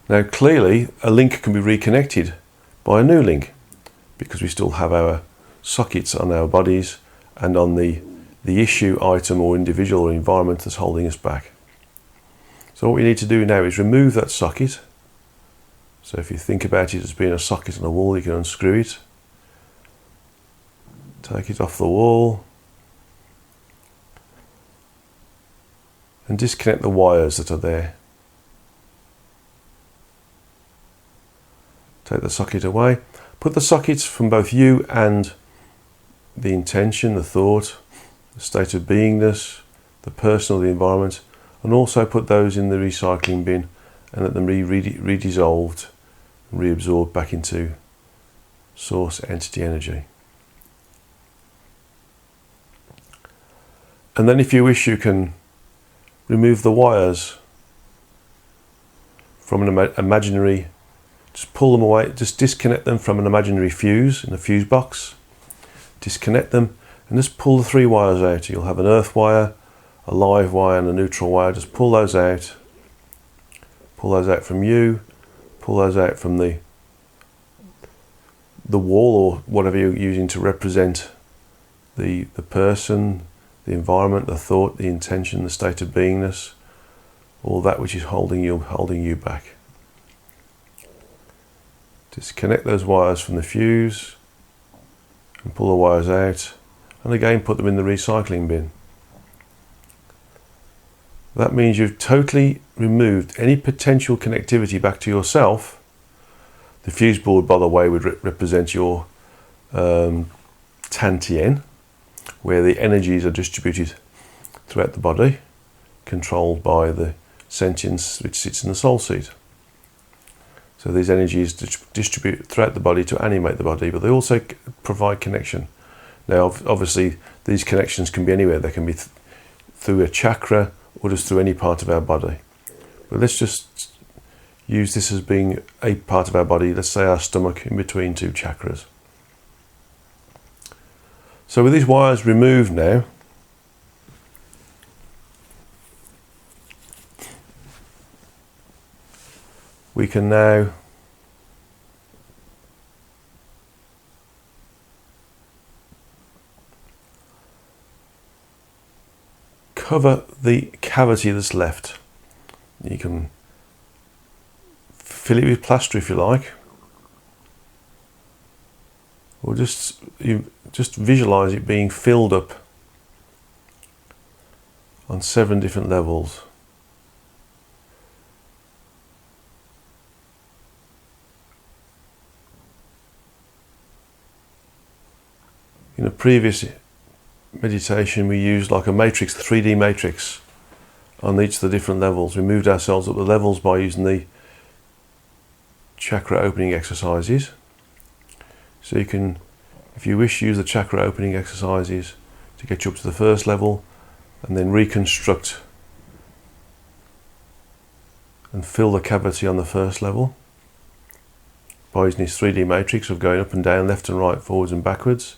Now clearly a link can be reconnected by a new link, because we still have our sockets on our bodies and on the issue, item or individual or environment that's holding us back. So what we need to do now is remove that socket. So if you think about it as being a socket on a wall, you can unscrew it, take it off the wall, and disconnect the wires that are there. Take the socket away. Put the sockets from both you and the intention, the thought, the state of beingness, the person or the environment, and also put those in the recycling bin and let them be redissolved and reabsorbed back into source entity energy. And then if you wish, you can remove the wires from an imaginary, just pull them away, just disconnect them from an imaginary fuse in a fuse box, disconnect them and just pull the 3 wires out. You'll have an earth wire, a live wire and a neutral wire. Just pull those out from you, pull those out from the wall or whatever you're using to represent the person, the environment, the thought, the intention, the state of beingness, all that which is holding you back. Disconnect those wires from the fuse and pull the wires out, and again put them in the recycling bin. That means you've totally removed any potential connectivity back to yourself. The fuse board, by the way, would represent your Tantien, where the energies are distributed throughout the body, controlled by the sentience which sits in the soul seat. So these energies distribute throughout the body to animate the body, but they also provide connection. Now, obviously, these connections can be anywhere. They can be through a chakra or just through any part of our body. But let's just use this as being a part of our body. Let's say our stomach in between 2 chakras. So with these wires removed now, we can now cover the cavity that's left. You can fill it with plaster if you like, or just visualize it being filled up on 7 different levels. In a previous meditation we used like a matrix, 3D matrix, on each of the different levels. We moved ourselves up the levels by using the chakra opening exercises. So you can, if you wish, use the chakra opening exercises to get you up to the first level, and then reconstruct and fill the cavity on the first level by using this 3D matrix of going up and down, left and right, forwards and backwards.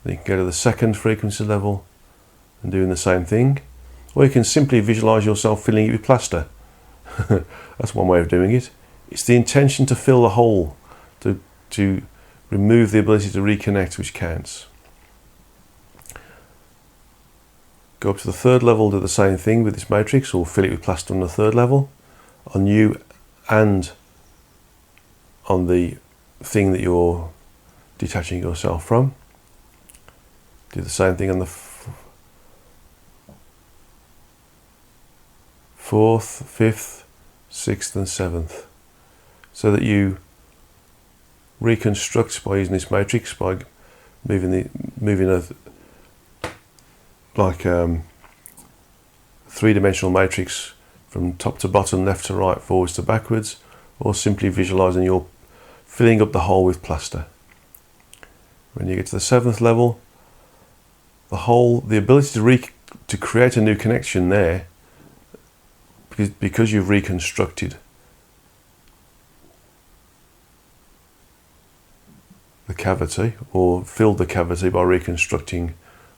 Then you can go to the second frequency level and doing the same thing, or you can simply visualize yourself filling it with plaster. That's one way of doing it. It's the intention to fill the hole, to remove the ability to reconnect, which counts. Go up to the third level, do the same thing with this matrix, or fill it with plaster on the third level, on you and on the thing that you're detaching yourself from. Do the same thing on the fourth, fifth, sixth and seventh, so that you reconstruct by using this matrix, by moving a three-dimensional matrix from top to bottom, left to right, forwards to backwards, or simply visualizing you're filling up the hole with plaster. When you get to the 7th level, the ability to create a new connection there, because you've reconstructed the cavity, or filled the cavity by reconstructing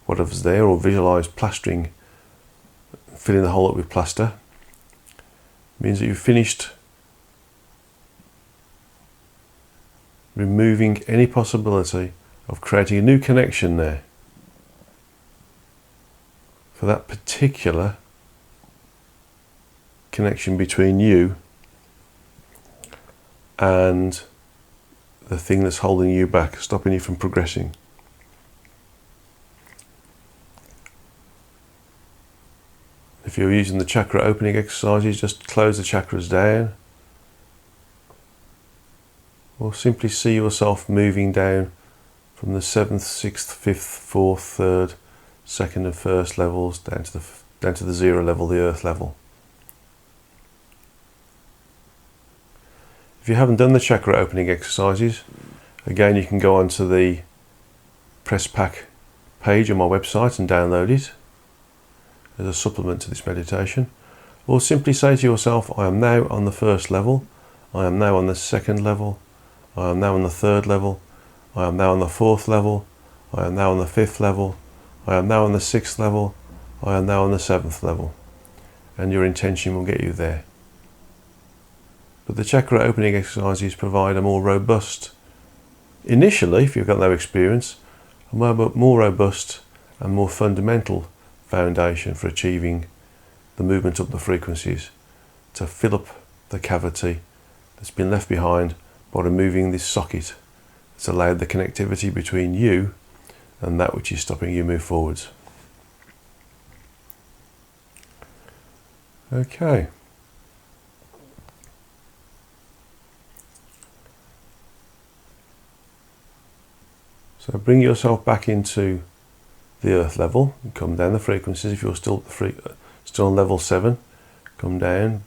whatever's there, or visualize plastering, filling the hole up with plaster, means that you've finished removing any possibility of creating a new connection there for that particular connection between you and the thing that's holding you back, stopping you from progressing. If you're using the chakra opening exercises, just close the chakras down, or simply see yourself moving down from the 7th, 6th, 5th, 4th, 3rd, 2nd and 1st levels down to the 0 level, the earth level. If you haven't done the chakra opening exercises, again you can go onto the press pack page on my website and download it as a supplement to this meditation, or simply say to yourself, I am now on the 1st level, I am now on the 2nd level, I am now on the 3rd level, I am now on the 4th level, I am now on the 5th level, I am now on the 6th level, I am now on the 7th level, and your intention will get you there. But the chakra opening exercises provide a more robust, initially, if you've got no experience, a more robust and more fundamental foundation for achieving the movement up the frequencies, to fill up the cavity that's been left behind by removing this socket that's allowed the connectivity between you and that which is stopping you move forwards. Okay. So bring yourself back into the earth level and come down the frequencies. If you're still on level 7, come down.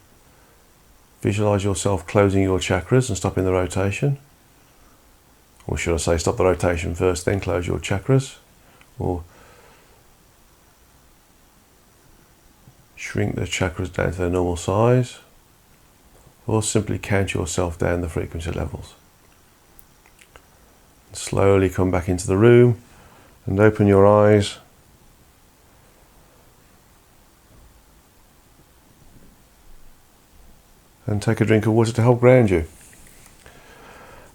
Visualize yourself closing your chakras and stopping the rotation. Or should I say stop the rotation first, then close your chakras. Or shrink the chakras down to their normal size. Or simply count yourself down the frequency levels. Slowly come back into the room and open your eyes. And take a drink of water to help ground you.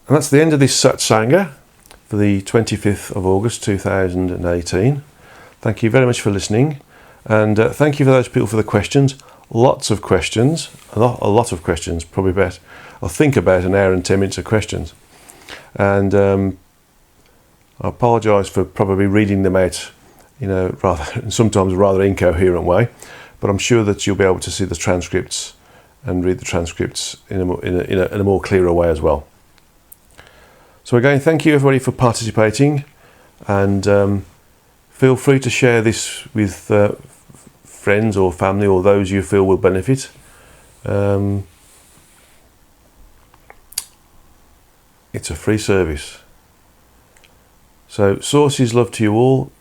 And that's the end of this Satsanga for the 25th of August 2018. Thank you very much for listening. And thank you for those people for the questions. Lots of questions, a lot of questions, probably about, I think about an hour and 10 minutes of questions. And I apologise for probably reading them out, sometimes rather incoherent way, but I'm sure that you'll be able to see the transcripts and read the transcripts in a more clearer way as well. So again, thank you everybody for participating, and feel free to share this with friends or family or those you feel will benefit. It's a free service. So Source's love to you all,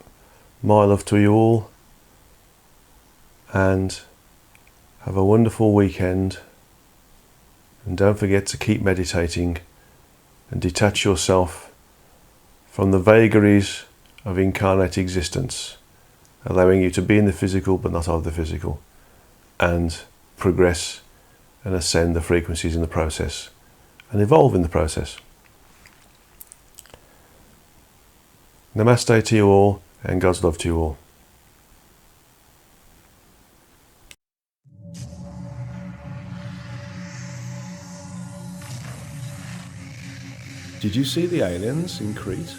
my love to you all, and have a wonderful weekend. And don't forget to keep meditating and detach yourself from the vagaries of incarnate existence, allowing you to be in the physical but not of the physical, and progress and ascend the frequencies in the process and evolve in the process. Namaste to you all, and God's love to you all. Did you see the aliens in Crete?